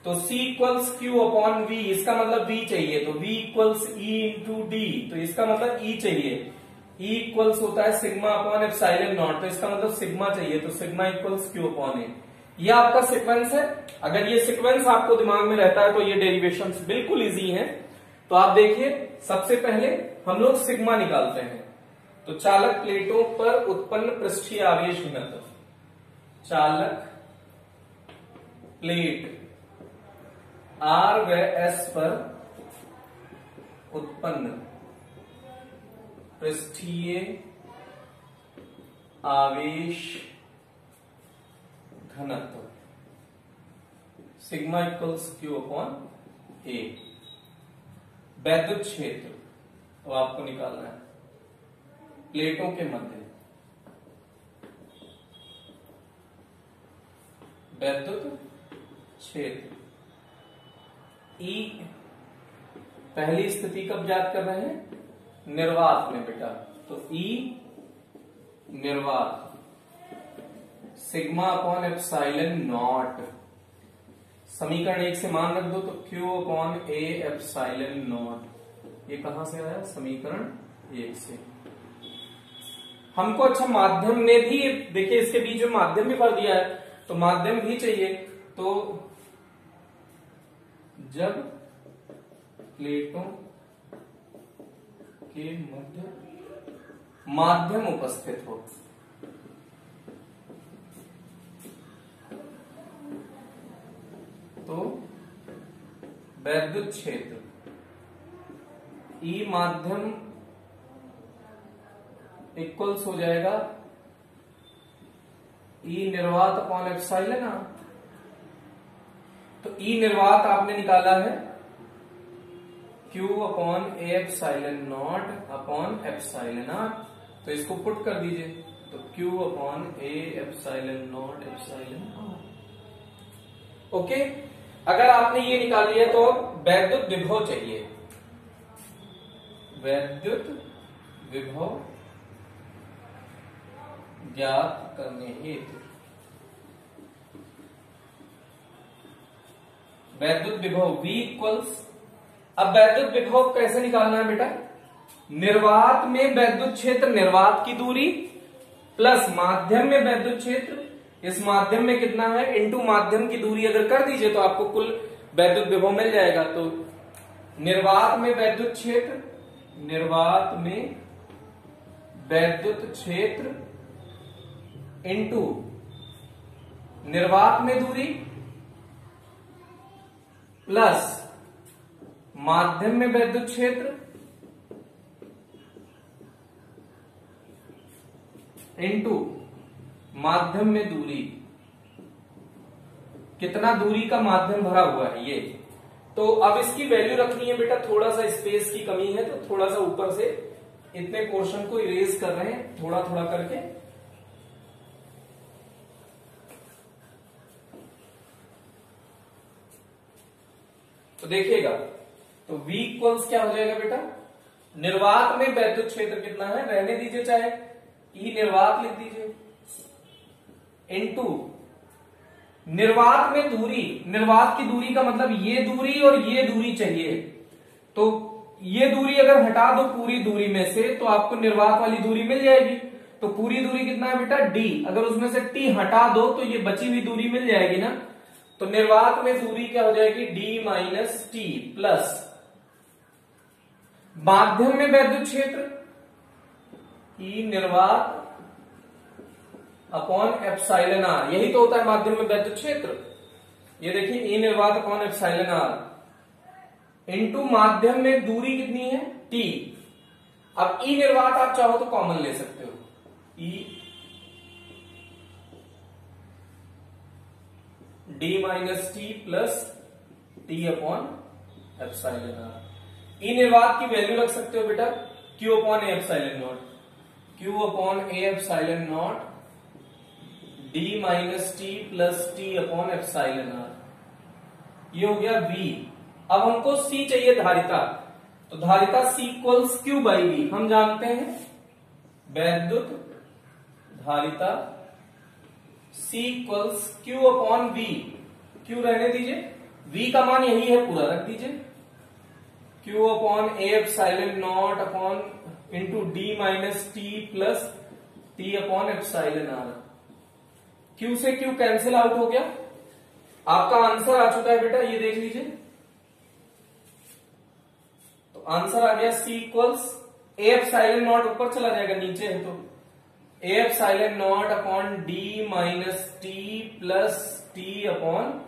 S1: तो C equals Q upon V, इसका मतलब V चाहिए, तो V equals E into D, तो इसका मतलब E चाहिए। E इक्वल्स होता है सिग्मा अपॉन एप्सिलॉन नॉट, तो इसका मतलब सिग्मा चाहिए, तो सिग्मा इक्वल्स क्यू अपॉन ए। ये आपका सीक्वेंस है। अगर ये सीक्वेंस आपको दिमाग में रहता है तो ये डेरिवेशंस बिल्कुल इजी हैं। तो आप देखिए, सबसे पहले हम लोग सिग्मा निकालते हैं। तो चालक प्लेटों पर उत्पन्न पृष्ठीय आवेश घनत्व, चालक प्लेट आर व एस पर उत्पन्न पृष्ठीय आवेश घनत्व सिग्मा इक्वल्स क्यू अपॉन ए। वैद्युत क्षेत्र तो आपको निकालना है प्लेटों के मध्य, वैद्युत क्षेत्र E पहली स्थिति कब ज्ञात कर रहे हैं? निर्वात में बेटा, तो E निर्वात सिग्मा अपॉन एप्सिलॉन नॉट, समीकरण 1 से मान रख दो, तो Q upon A epsilon not. ये कहां से आया? समीकरण 1 से। हमको अच्छा माध्यम ने भी, देखिए इसके बीच में माध्यम भी भर दिया है, तो माध्यम भी चाहिए। तो जब प्लेटों के मध्य माध्यम उपस्थित हो, तो वैद्युत क्षेत्र E माध्यम इक्वल्स हो जाएगा E निर्वात अपॉन एप्सिलॉन आर। तो E निर्वात आपने निकाला है Q upon A epsilon naught upon epsilon r, तो इसको पुट कर दीजिए, तो Q upon A epsilon naught epsilon r. Okay, अगर आपने ये निकाल लिया तो वैद्युत विभव चाहिए, वैद्युत विभव ज्ञात करने हेतु, वैद्युत विभव V इक्वल्स, अब वैद्युत विभव कैसे निकालना है बेटा, निर्वात में वैद्युत क्षेत्र, निर्वात की दूरी प्लस माध्यम में वैद्युत क्षेत्र, इस माध्यम में कितना है इनटू माध्यम की दूरी अगर कर दीजिए तो आपको कुल वैद्युत विभव मिल जाएगा। तो निर्वात में वैद्युत क्षेत्र, निर्वात में वैद्युत क्षेत्र इनटू निर्वात में दूरी प्लस माध्यम में वैद्युत क्षेत्र इनटू माध्यम में दूरी, कितना दूरी का माध्यम भरा हुआ है ये। तो अब इसकी वैल्यू रखनी है बेटा, थोड़ा सा स्पेस की कमी है तो थोड़ा सा ऊपर से इतने पोर्शन को इरेज कर रहे हैं थोड़ा थोड़ा करके। तो देखिएगा तो V इक्वल्स क्या हो जाएगा बेटा, निर्वात में वैद्युत क्षेत्र कितना है, रहने दीजिए चाहे E निर्वात लिख दीजिए, इनटू निर्वात में दूरी, निर्वात की दूरी का मतलब ये दूरी और ये दूरी चाहिए, तो ये दूरी अगर हटा दो पूरी दूरी में से तो आपको निर्वात वाली दूरी मिल जाएगी। तो पूरी दूरी कितना है बेटा D, अगर उसमें से T हटा दो तो ये बची हुई दूरी मिल जाएगी ना। तो निर्वात में दूरी क्या हो जाएगी D माइनस T प्लस माध्यम में वैद्युत क्षेत्र E निर्वात अपॉन एप्सिलॉन r, यही तो होता है माध्यम में वैद्युत क्षेत्र। ये देखिए E निर्वात अपॉन एप्सिलॉन r इनटू माध्यम में दूरी कितनी है T। अब E निर्वात आप चाहो तो कॉमन ले सकते हो, E D minus T plus T upon epsilon r। E निर्वात की वैल्यू रख सकते हो बेटा Q upon A epsilon not, Q upon A epsilon not D minus T plus T upon epsilon r। ये हो गया V। अब हमको C चाहिए धारिता, तो धारिता C equals Q by V हम जानते हैं, वैद्युत धारिता C equals Q upon V, Q रहने दीजिए, V का मान यही है पूरा रख दीजिए, Q upon A epsilon naught upon into D minus T plus T upon epsilon r। Q से Q कैंसिल आउट हो गया, आपका आंसर आ चुका है बेटा, ये देख लीजिए। तो आंसर आ गया C equals a epsilon not, ऊपर चला जाएगा नीचे है तो ए epsilon naught upon D minus T plus T upon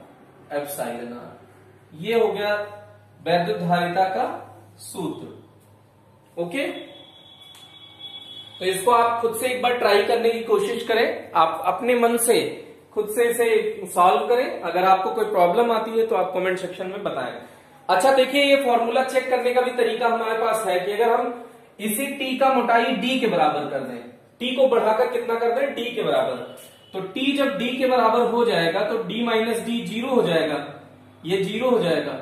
S1: epsilon r। ये हो गया वैद्युत धारिता का सूत्र। ओके, तो इसको आप खुद से एक बार ट्राई करने की कोशिश करें, आप अपने मन से खुद से इसे सॉल्व करें। अगर आपको कोई प्रॉब्लम आती है तो आप कमेंट सेक्शन में बताएं। अच्छा देखिए, ये फॉर्मूला चेक करने का भी तरीका हमारे पास है कि अगर हम इसी T का मोटाई D के बराबर कर दें, T को बढ़ाकर कितना कर दें D के बराबर, तो T जब D के बराबर हो जाएगा तो D माइनस D जीरो हो जाएगा, ये जीरो हो जाएगा,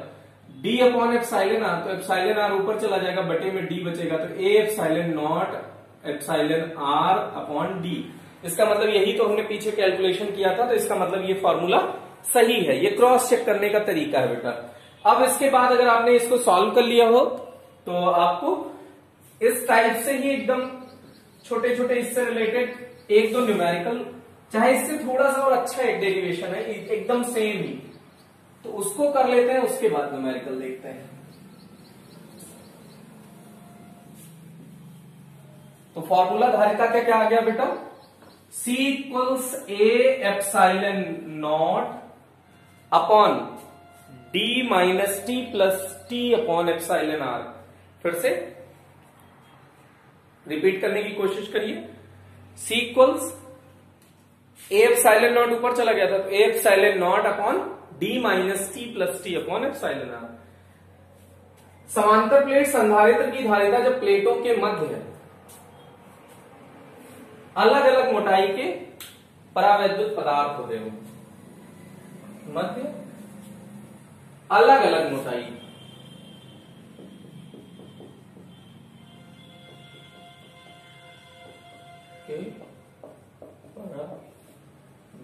S1: D अपॉन एप्सिलॉन r, तो एप्सिलॉन r ऊपर चला जाएगा, बटे में D बचेगा, तो A epsilon naught epsilon r upon D। इसका मतलब यही तो हमने पीछे कैलकुलेशन किया था, तो इसका मतलब ये फॉर्मूला सही है, ये क्रॉस चेक करने का तरीका है बेटा। अब इसके बाद अगर आपने इसको सॉल्व कर लिया हो तो आपको इस टाइप से ही एकदम छोटे छोटे इससे रिलेटेड एक दो न्यूमेरिकल, चाहे इससे थोड़ा सा और अच्छा एक डेरिवेशन है एकदम सेम ही, तो उसको कर लेते हैं, उसके बाद न्यूमेरिकल देखते हैं। तो फॉर्मूला धारिता का क्या आ गया बेटा, C equals a epsilon naught upon D minus T plus T upon epsilon r। फिर से रिपीट करने की कोशिश करिए, C equals a epsilon not ऊपर चला गया था, तो ए epsilon naught upon D minus T plus T upon epsilon r। समांतर प्लेट संधारित्र की धारिता जब प्लेटों के मध्य है अलग अलग मोटाई के परावैद्युत पदार्थ होते हो, मध्य अलग अलग मोटाई।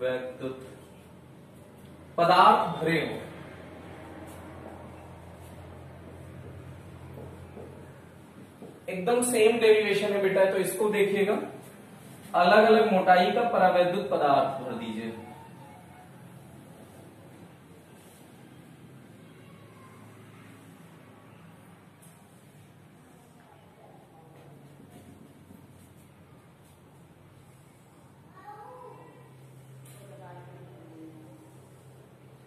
S1: वैद्युत पदार्थ भरे हो, एकदम सेम डेरिवेशन है बेटा, तो इसको देखिएगा, अलग अलग मोटाई का परावैद्युत पदार्थ भर दीजिए।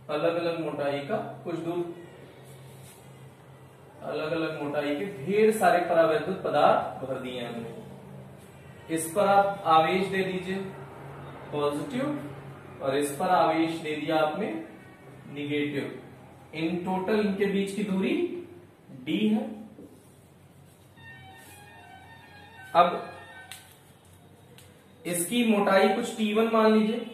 S1: अलग अलग मोटाई का कुछ दूर, अलग अलग मोटाई के ढेर सारे परावैद्युत पदार्थ भर दिए हमने। इस पर आप आवेश दे दीजिए पॉजिटिव, और इस पर आवेश दे दिया आपने निगेटिव। इन टोटल इनके बीच की दूरी d है। अब इसकी मोटाई कुछ T1 मान लीजिए,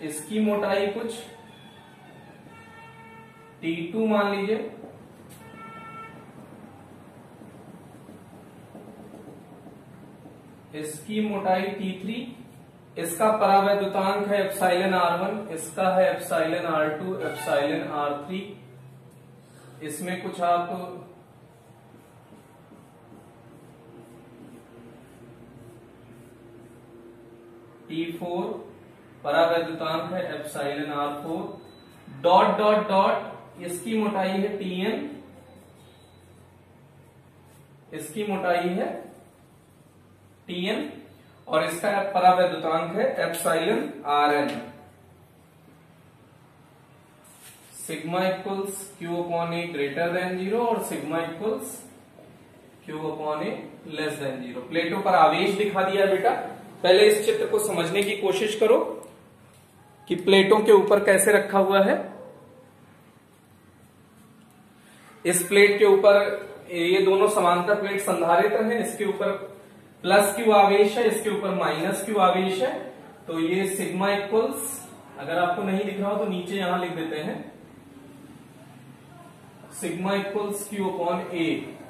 S1: इसकी मोटाई कुछ T2 मान लीजिए, इसकी मोटाई T3, इसका परावैद्युतांक है एप्सिलॉन R1, इसका है एप्सिलॉन R2, एप्सिलॉन R3, इसमें कुछ आप T4, परावैद्युतांक है epsilon R4, dot dot dot, इसकी मोटाई है Tn, इसकी मोटाई है Tn, और इसका परावैद्युतांक है epsilon Rn। Sigma equals Q upon A greater than 0 और sigma equals Q upon A less than 0। प्लेटों पर आवेश दिखा दिया बेटा। पहले इस चित्र को समझने की कोशिश करो कि प्लेटों के ऊपर कैसे रखा हुआ है। इस प्लेट के ऊपर ये दोनों समांतर प्लेट संधारित्र हैं, इसके ऊपर प्लस Q आवेश है, इसके ऊपर माइनस Q आवेश है। तो ये सिग्मा इक्वल्स, अगर आपको नहीं दिख रहा हो तो नीचे यहां लिख देते हैं, sigma equals Q upon A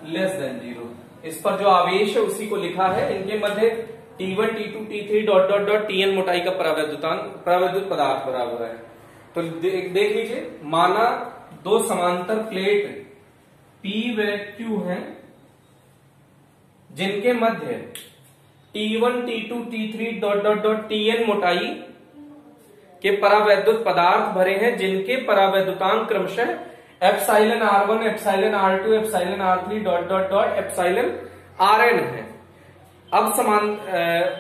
S1: less than 0। इस पर जो आवेश है उसी को लिखा है। इनके मध्य T1, T2, T3 dot dot dot Tn मोटाई का परावैद्युत पदार्थ भरा हुआ है। तो देख लीजिए, माना दो समांतर प्लेट P व Q हैं, जिनके मध्य T1, T2, T3 dot dot dot Tn मोटाई के परावैद्युत पदार्थ भरे हैं, जिनके परावैद्युतांक क्रमशः epsilon R1, epsilon R2, epsilon R3 dot dot dot epsilon Rn है। अब समान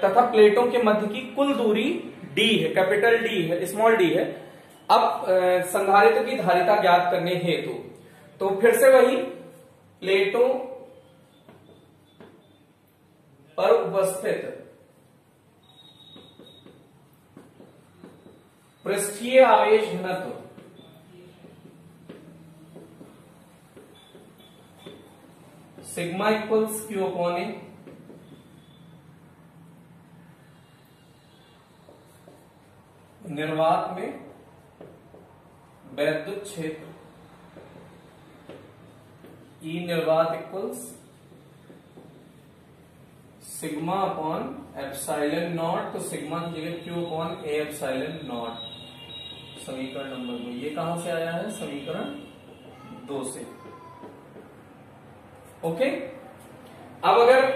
S1: तथा प्लेटों के मध्य की कुल दूरी d है, कैपिटल D है, स्मॉल d है। अब संधारित्र की धारिता ज्ञात करने हेतु तो फिर से वही प्लेटों पर उपस्थित पृष्ठीय आवेश घनत्व सिग्मा इक्वल्स Q अपॉन ए, निर्वात में वैद्युत क्षेत्र E निर्वात equals sigma upon epsilon naught, तो सिग्मा की जगह Q upon A epsilon not. समीकरण नंबर 2 ये कहां से आया है? समीकरण 2 से। ओके, अब अगर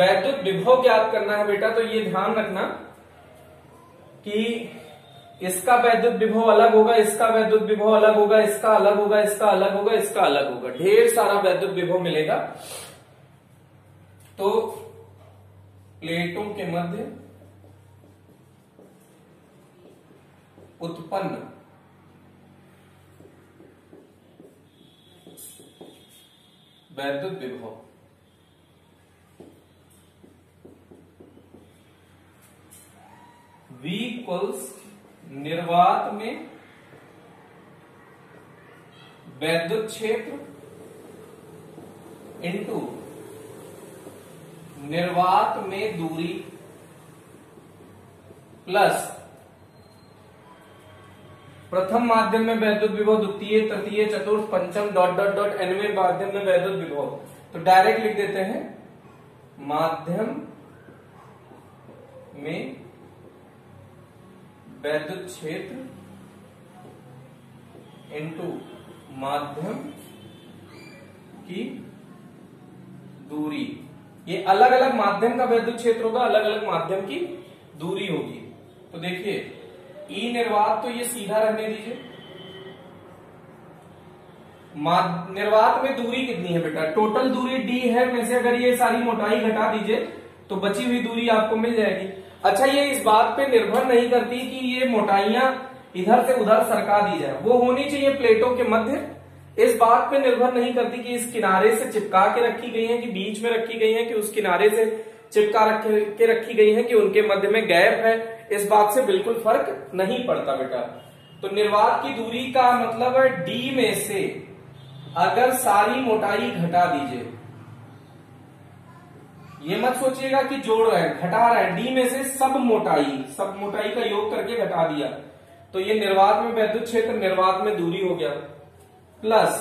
S1: वैद्युत विभव ज्ञात करना है बेटा, तो ये ध्यान रखना कि इसका वैद्युत विभव अलग होगा, इसका वैद्युत विभव अलग होगा, इसका अलग होगा, इसका अलग होगा, इसका अलग होगा, ढेर सारा वैद्युत विभव मिलेगा। तो प्लेटों के मध्य उत्पन्न वैद्युत विभव V इक्वल्स निर्वात में वैद्युत क्षेत्र इंटू निर्वात में दूरी प्लस प्रथम माध्यम में वैद्युत विभव, द्वितीय, तृतीय, चतुर्थ, पंचम डॉट डॉट डॉट nवें माध्यम में वैद्युत विभव। तो डायरेक्ट लिख देते हैं माध्यम में वैद्युत क्षेत्र इनटू माध्यम की दूरी। ये अलग अलग माध्यम का वैद्युत क्षेत्र होगा, अलग अलग माध्यम की दूरी होगी। तो देखिए ई निर्वात तो ये सीधा रहने दीजिए। निर्वात में दूरी कितनी है बेटा? टोटल दूरी डी है, में से अगर ये सारी मोटाई घटा दीजिए तो बची हुई दूरी आपको मिल जाएगी। अच्छा, ये इस बात पे निर्भर नहीं करती कि ये मोटाइयां इधर से उधर सरका दी जाए, वो होनी चाहिए प्लेटों के मध्य। इस बात पे निर्भर नहीं करती कि इस किनारे से चिपका के रखी गई है कि बीच में रखी गई है कि उस किनारे से चिपका के रखी गई है कि उनके मध्य में गैप है। इस बात से बिल्कुल फर्क नहीं पड़ता बेटा। तो निर्वात की दूरी का मतलब है डी में से अगर सारी मोटाई घटा दीजिए, ये मत सोचिएगा कि जोड़ रहे हैं, घटा रहे हैं, डी में से सब मोटाई का योग करके घटा दिया, तो ये निर्वात में वैद्युत क्षेत्र, निर्वात में दूरी हो गया, प्लस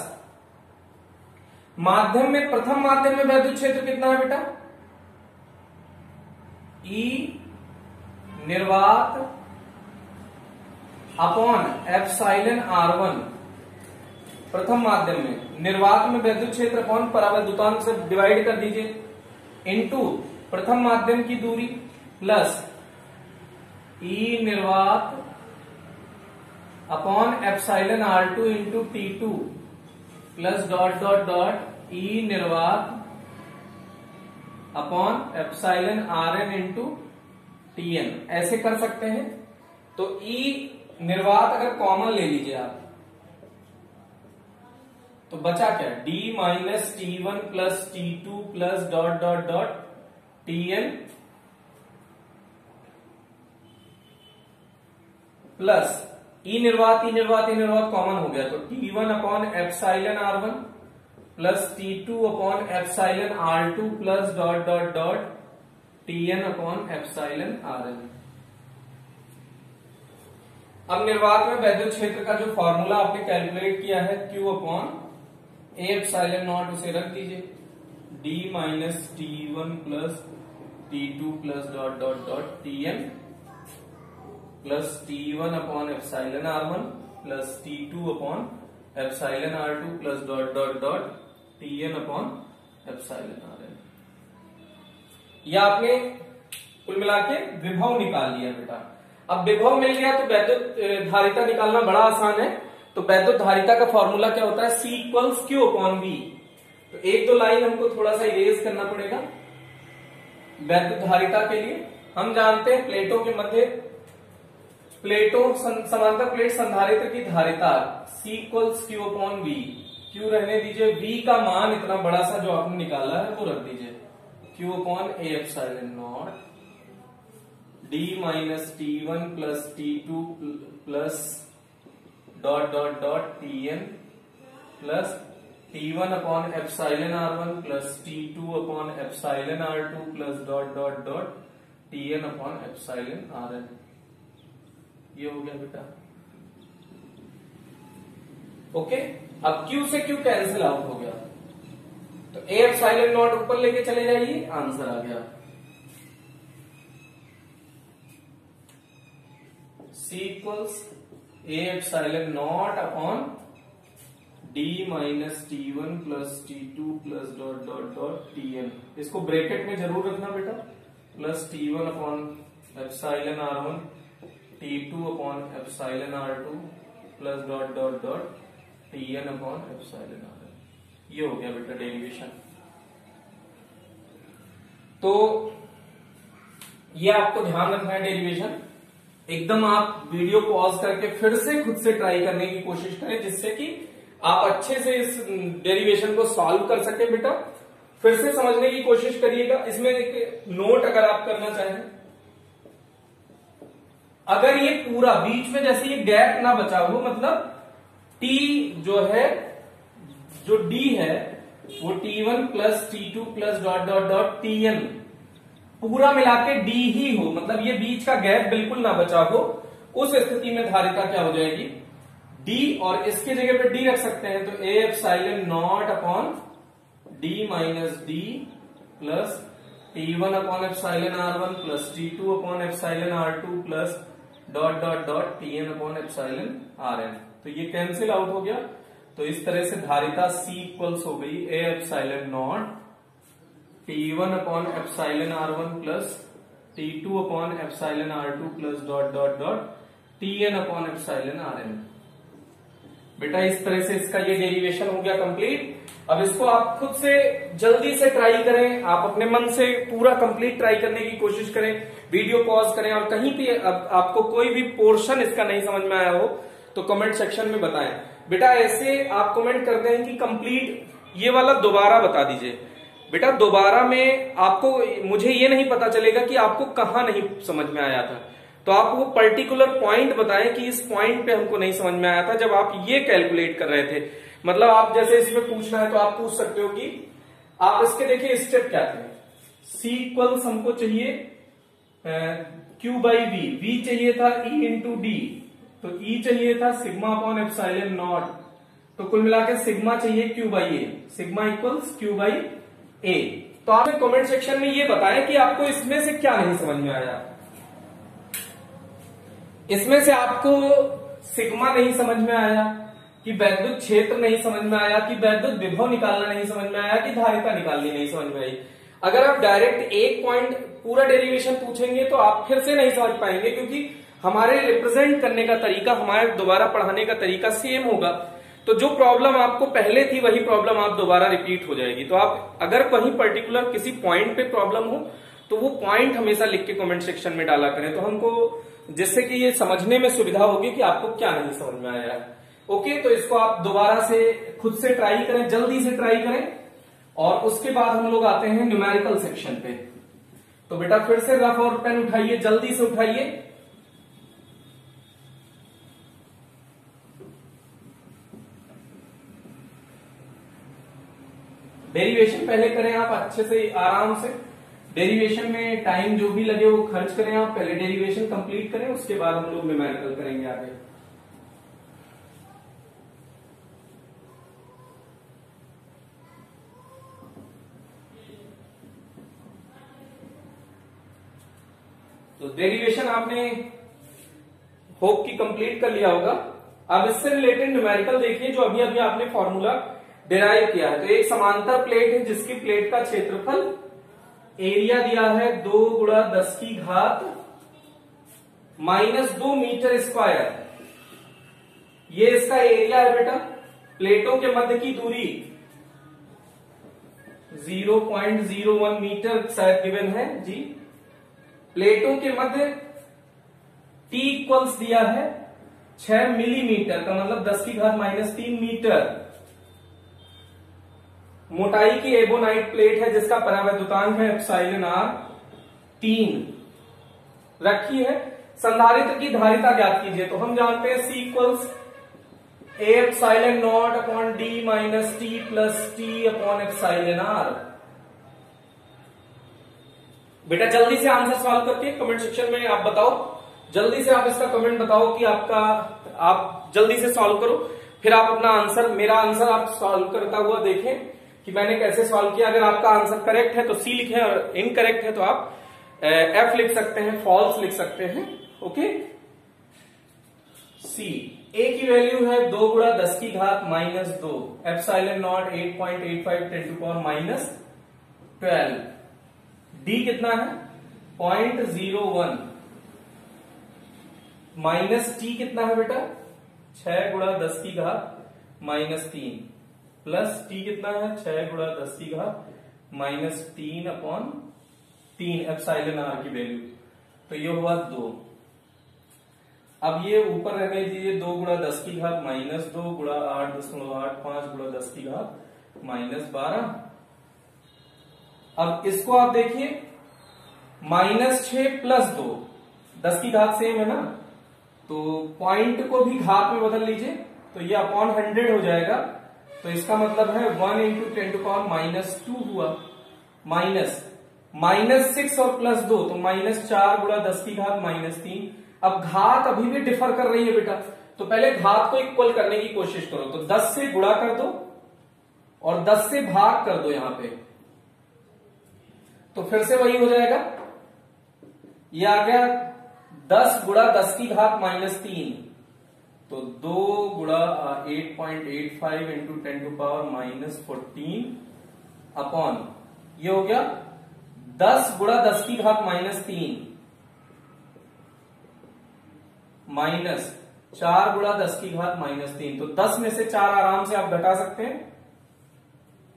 S1: माध्यम में, प्रथम माध्यम में वैद्युत क्षेत्र कितना है बेटा? ई निर्वात अपॉन एप्सिलॉन R1। प्रथम माध्यम में निर्वात में वैद्युत क्षेत्र अपॉन परावैद्युतांक से डिवाइड कर दीजिए, इनटू प्रथम माध्यम की दूरी प्लस ई निर्वात upon epsilon R2 into T2 plus dot dot dot E निर्वात upon epsilon Rn into Tn। ऐसे कर सकते हैं। तो ई निर्वात अगर कॉमन ले लीजिए आप तो बचा क्या? d minus T1 plus T2 plus dot dot dot Tn plus E निर्वात कॉमन हो गया, तो T1 upon epsilon R1 plus T2 upon epsilon R2 plus dot dot dot Tn upon epsilon Rn। अब निर्वात में वैद्युत क्षेत्र का जो फॉर्मूला आपने कैलकुलेट किया है Q upon A epsilon not, उसे रख दीजिए, d minus T1 plus T2 plus dot dot dot Tn plus T1 upon epsilon R1 plus T2 upon epsilon R2 plus dot dot dot Tn upon epsilon Rn। यह आपने कुल मिला के विभव निकाल लिया बेटा। अब विभव मिल गया तो वैद्युत धारिता निकालना बड़ा आसान है। तो वैद्युत धारिता का फॉर्मूला क्या होता है? C equals Q upon V। तो एक दो लाइन हमको थोड़ा सा इरेज करना पड़ेगा। वैद्युत धारिता के लिए हम जानते हैं प्लेटों के मध्य, प्लेटों समांतर प्लेट संधारित्र की धारिता C equals Q upon V। Q रहने दीजिए, V का मान इतना बड़ा सा जो आपने निकाला है वो रख दीजिए, Q upon A epsilon not d minus T1 plus T2 plus dot dot dot Tn plus T1 upon epsilon R1 plus T2 upon epsilon R2 plus dot dot dot Tn upon epsilon Rn। ये हो गया बेटा। Okay, अब Q से Q cancel out हो गया, तो ए epsilon not ऊपर लेके चले जाइए, आंसर आ गया। C equals a epsilon naught upon d minus T1 plus T2 plus dot dot dot Tn। इसको ब्रैकेट में जरूर रखना बेटा, plus T1 upon epsilon R1 T2 upon epsilon R2 plus dot dot dot Tn upon epsilon Rn। ये हो गया बेटा derivation. तो ये आपको ध्यान रखना है डेरिवेशन। एकदम आप वीडियो पॉज करके फिर से खुद से ट्राई करने की कोशिश करें, जिससे कि आप अच्छे से इस डेरिवेशन को सॉल्व कर सके बेटा। फिर से समझने की कोशिश करिएगा। इसमें एक नोट अगर आप करना चाहें, अगर ये पूरा बीच में जैसे ये गैप ना बचा हो, मतलब T जो है, जो D है वो T1 plus T2 plus dot dot dot Tn पूरा मिला के D ही हो, मतलब ये बीच का गैप बिल्कुल ना बचा हो, उस स्थिति में धारिता क्या हो जाएगी? डी और इसके जगह पे डी रख सकते हैं, तो ए epsilon naught upon D minus D plus T1 upon epsilon R1 plus T2 upon epsilon R2 plus dot dot dot Tn upon epsilon Rn। तो ये कैंसिल आउट हो गया। तो इस तरह से धारिता C इक्वल्स हो गई ए epsilon not T1 upon epsilon R1 plus T2 upon epsilon R2 plus dot dot dot Tn upon epsilon Rn। बेटा इस तरह से इसका ये डेरिवेशन हो गया कंप्लीट। अब इसको आप खुद से जल्दी से ट्राई करें, आप अपने मन से पूरा कंप्लीट ट्राई करने की कोशिश करें, वीडियो पॉज करें और कहीं भी आपको कोई भी पोर्शन इसका नहीं समझ में आया हो तो कमेंट सेक्शन में बताएं। बेटा ऐसे आप कमेंट करते हैं कि कंप्लीट ये वाला दोबारा बता दीजिए। बेटा दोबारा में आपको, मुझे ये नहीं पता चलेगा कि आपको कहाँ नहीं समझ में आया था, तो आप वो पर्टिकुलर पॉइंट बताएं कि इस पॉइंट पे हमको नहीं समझ में आया था जब आप ये कैलकुलेट कर रहे थे। मतलब आप जैसे इसमें पूछना है तो आप पूछ सकते हो कि आप इसके देखिए स्टेप क्या थे। C इक्वल्स हमको चाहिए Q बाई V चाहिए था E इंटू डी, तो E चाहिए था सिग्मा अपॉन एप्सिलॉन नॉट, तो कुल मिलाकर सिग्मा चाहिए Q by A, sigma equals Q by A। तो आप कमेंट सेक्शन में ये बताएं कि आपको इसमें से क्या नहीं समझ में आया। इसमें से आपको सिग्मा नहीं समझ में आया, कि वैद्युत क्षेत्र नहीं समझ में आया, कि वैद्युत विभव निकालना नहीं समझ में आया, कि धारिता निकालनी नहीं समझ में आई। अगर आप डायरेक्ट एक पॉइंट पूरा डेरिवेशन पूछेंगे तो आप फिर से नहीं समझ पाएंगे, क्योंकि हमारे रिप्रेजेंट करने का तरीका, हमारे दोबारा पढ़ाने का तरीका सेम होगा। तो जो प्रॉब्लम आपको पहले थी वही प्रॉब्लम आप दोबारा रिपीट हो जाएगी। तो आप अगर कहीं पर्टिकुलर किसी पॉइंट पे प्रॉब्लम हो तो वो पॉइंट हमेशा लिख के कमेंट सेक्शन में डाला करें, तो हमको जिससे कि ये समझने में सुविधा होगी कि आपको क्या नहीं समझ में आया है। ओके, तो इसको आप दोबारा से खुद से ट्राई करें, जल्दी से ट्राई करें, और उसके बाद हम लोग आते हैं न्यूमेरिकल सेक्शन पे। तो बेटा फिर से रफ और पेन उठाइए, जल्दी से उठाइए। डेरिवेशन पहले करें आप अच्छे से आराम से। डेरिवेशन में टाइम जो भी लगे वो खर्च करें आप, पहले डेरिवेशन कंप्लीट करें, उसके बाद हम लोग न्यूमेरिकल करेंगे आगे। तो डेरिवेशन आपने होप की कंप्लीट कर लिया होगा। अब इससे रिलेटेड न्यूमेरिकल देखिए जो अभी अभी आपने फॉर्मूला डिराइव किया है। तो एक समांतर प्लेट है जिसकी प्लेट का क्षेत्रफल एरिया दिया है 2 गुणा 10 की घात -2 मीटर स्क्वायर। ये इसका एरिया है बेटा। प्लेटों के मध्य की दूरी 0.01 मीटर शायद गिवन है जी। प्लेटों के मध्य T इक्वल्स दिया है 6 मिलीमीटर, का मतलब 10 की घात -3 मीटर। मोटाई की एबोनाइट प्लेट है जिसका परावैद्युतांक है एप्सिलॉन R 3 रखी है। संधारित्र की धारिता ज्ञात कीजिए। तो हम जानते हैं C equals a epsilon naught upon D minus T plus T upon epsilon R। बेटा जल्दी से आंसर सॉल्व करके कमेंट सेक्शन में आप बताओ, जल्दी से आप इसका कमेंट बताओ कि आप जल्दी से सॉल्व करो, फिर आप अपना आंसर, मेरा आंसर आप सॉल्व करता हुआ देखें कि मैंने कैसे सॉल्व किया। अगर आपका आंसर करेक्ट है तो सी लिखें और इनकरेक्ट है तो आप एफ लिख सकते हैं, फॉल्स लिख सकते हैं। ओके, सी ए की वैल्यू है 2 गुणा 10 की घात -2 epsilon naught 8.85 10 to power -12। D कितना है 0.01 माइनस टी कितना है बेटा 6 गुणा 10 की घात -3 प्लस टी कितना है 6 गुणा 10 की घात -3 अपॉन 3 एप्सिलॉन आर की वैल्यू। तो ये हुआ 2। अब ये ऊपर रहने दीजिए 2 गुणा 10 की घात -2 गुणा 8.85 गुणा 10 की घात -12। अब इसको आप देखिए -6 प्लस 2 10 की घात सेम है ना, तो पॉइंट को भी घात में बदल लीजिए तो ये अपॉन 100 हो जाएगा। तो इसका मतलब है 1 इंटू 10 टू पावर -2 हुआ -6 और प्लस 2 तो -4 गुणा 10 की घात -3। अब घात अभी भी डिफर कर रही है बेटा, तो पहले घात को इक्वल करने की कोशिश करो, तो 10 से गुणा कर दो और 10 से भाग कर दो यहां पे, तो फिर से वही हो जाएगा। ये आ गया 10 गुणा 10 की घात -3, तो 2 गुणा 8.85 इंटू 10⁻14 अपॉन ये हो गया 10 गुणा 10 की घात -3 माइनस 4 गुणा 10 की घात -3, तो 10 में से 4 आराम से आप घटा सकते हैं,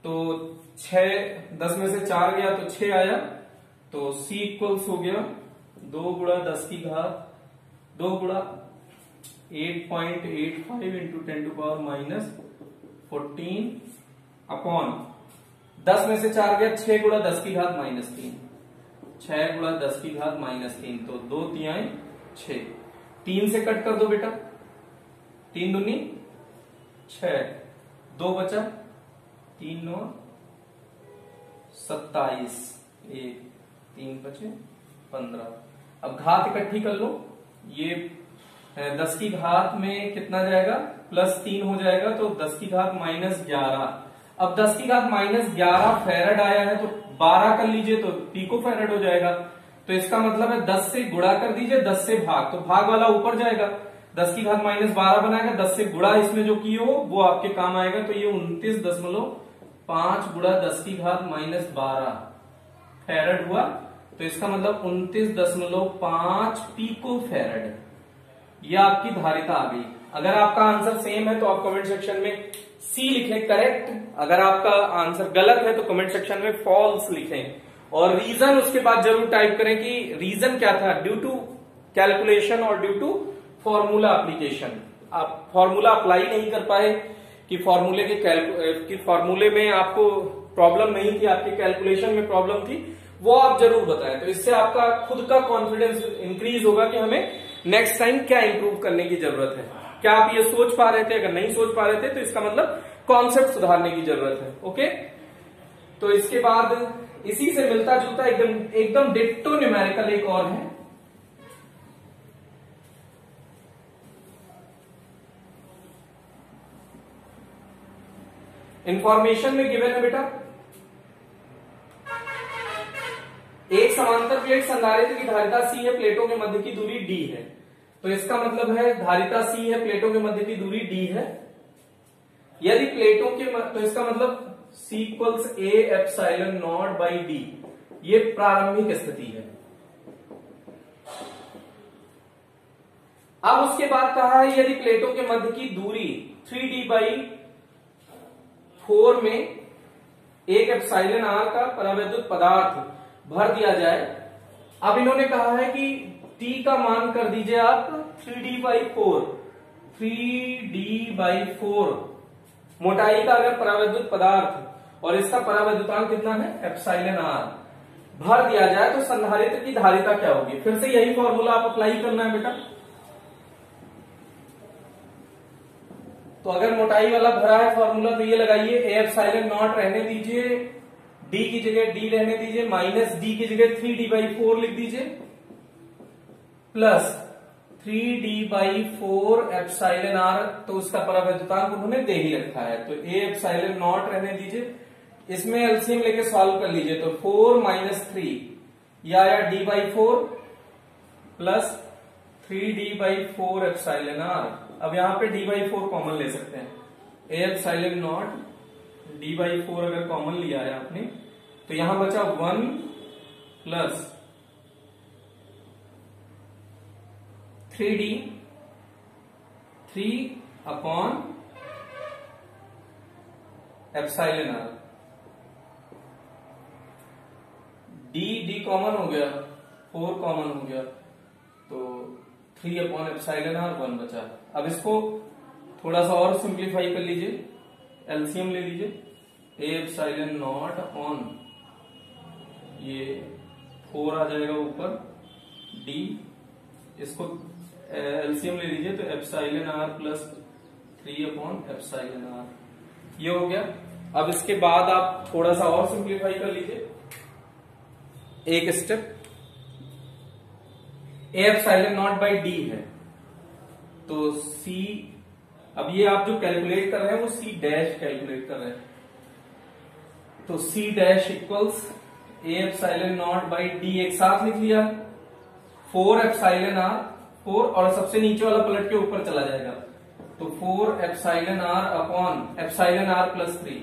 S1: तो 6, 10 में से 4 गया तो 6 आया, तो C इक्वल्स हो गया 2 गुणा 10 की घात 2 गुणा 8.85 इंटू 10⁻14 अपॉन 10 में से 4 गया 6 गुणा 10 की घात -3, 6 गुणा 10 की घात -3, तो 2 तिहाई 6, 3 से कट कर दो बेटा, 3 दूनी 6, 2 बचा, 3 9 27, 1 3 बचे 15। अब घात इकट्ठी कर लो, ये 10 की घात में कितना जाएगा +3 हो जाएगा, तो 10 की घात -11। अब 10 की घात -11 फैराड आया है, तो 12 कर लीजिए तो पिको फैराड हो जाएगा, तो इसका मतलब है 10 से गुणा कर दीजिए, 10 से भाग, तो भाग वाला ऊपर जाएगा, 10 की घात -12 बनाएगा, 10 से गुणा इसमें जो किए हो वो आपके काम आएगा, तो ये 29.5 गुणा 10 की घात -12 फैराड हुआ, तो इसका मतलब 29.5 पिको फैराड, ये आपकी धारिता आ गई। अगर आपका आंसर सेम है तो आप कमेंट सेक्शन में सी लिखें करेक्ट, अगर आपका आंसर गलत है तो कमेंट सेक्शन में फॉल्स लिखें, और रीजन उसके बाद जरूर टाइप करें कि रीजन क्या था, ड्यू टू कैलकुलेशन और ड्यू टू फॉर्मूला एप्लीकेशन। आप फॉर्मूला अप्लाई नहीं कर पाए कि फॉर्मूले में आपको प्रॉब्लम नहीं थी, आपके कैलकुलेशन में प्रॉब्लम थी, वो आप जरूर बताएं, तो इससे आपका खुद का कॉन्फिडेंस इंक्रीज होगा कि हमें नेक्स्ट टाइम क्या इंप्रूव करने की जरूरत है। क्या आप ये सोच पा रहे थे? अगर नहीं सोच पा रहे थे तो इसका मतलब कॉन्सेप्ट सुधारने की जरूरत है। ओके, तो इसके बाद इसी से मिलता जुलता एकदम डिट्टो न्यूमेरिकल एक और है, इंफॉर्मेशन में गिवन है बेटा, एक समांतर प्लेट संधारित्र की धारिता C है, प्लेटों के मध्य की दूरी D है, तो इसका मतलब है धारिता C है, प्लेटों के मध्य की दूरी D है, यदि प्लेटों के तो इसका मतलब C equals A epsilon naught by D, ये प्रारंभिक स्थिति है। अब उसके बाद कहा है यदि प्लेटों के मध्य की दूरी 3D/4 में एक एप्सिलॉन r का परावैद्युत पदार्थ भर दिया जाए। अब इन्होंने कहा है कि t का मान कर दीजिए आप 3D/4, 3D/4 मोटाई का अगर परावैद्युत पदार्थ और इसका परावैद्युतांक कितना है एप्सिलॉन r भर दिया जाए तो संधारित्र की धारिता क्या होगी। फिर से यही फॉर्मूला आप अप्लाई करना है बेटा, तो अगर मोटाई वाला भरा है फॉर्मूला तो ये लगाइए, ए एप्सिलॉन नॉट रहने दीजिए, डी की जगह डी रहने दीजिए, माइनस डी की जगह 3D/4 लिख दीजिए, प्लस 3D/4 एप्सिलॉन r, तो उसका परावैद्युतांक उन्होंने दे ही रखा है, तो ए एप्सिलॉन नॉट रहने दीजिए, इसमें एलसीएम लेके सॉल्व कर लीजिए, तो 4 - 3 या D/4 plus 3D/4 epsilon r। अब यहां पे D/4 कॉमन ले सकते हैं, ए एप्सिलॉन नॉट D/4 अगर कॉमन लिया है आपने तो यहां बचा 1 plus 3D 3 upon epsilon r, D common हो गया, 4 कॉमन हो गया, तो 3 अपॉन एप्सिलॉन r 1 बचा। अब इसको थोड़ा सा और सिंप्लीफाई कर लीजिए, एलसीएम ले लीजिए, ए एप्सिलॉन नॉट अपॉन ये 4 आ जाएगा ऊपर, डी, इसको एलसीएम ले लीजिए तो epsilon r plus 3 upon epsilon r, ये हो गया। अब इसके बाद आप थोड़ा सा और सिंप्लीफाई कर लीजिए, एक step, A epsilon naught by D है, तो C, अब ये आप जो कैलकुलेट कर रहे हैं वो C डैश कैलकुलेट कर रहे हैं, तो C dash equals A epsilon naught by D एक साथ लिख लिया, 4 एप्सिलॉन R, 4 और सबसे नीचे वाला पलट के ऊपर चला जाएगा, तो 4 epsilon R upon epsilon R plus 3,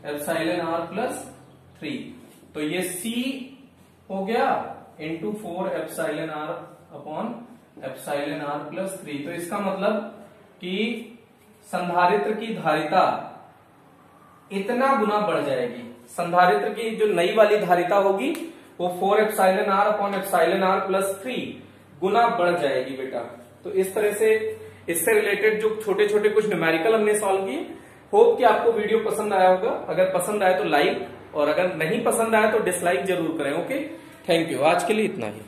S1: epsilon R plus 3, तो ये C हो गया into 4 epsilon R upon epsilon R plus 3। तो इसका मतलब कि संधारित्र की धारिता इतना गुना बढ़ जाएगी, संधारित्र की जो नई वाली धारिता होगी वो 4 epsilon R upon epsilon R plus 3 गुना बढ़ जाएगी बेटा। तो इस तरह से इससे रिलेटेड जो छोटे छोटे कुछ न्यूमेरिकल हमने सॉल्व किए। होप कि आपको वीडियो पसंद आया होगा, अगर पसंद आए तो लाइक और अगर नहीं पसंद आया तो डिसलाइक जरूर करें। ओके, थैंक यू, आज के लिए इतना ही।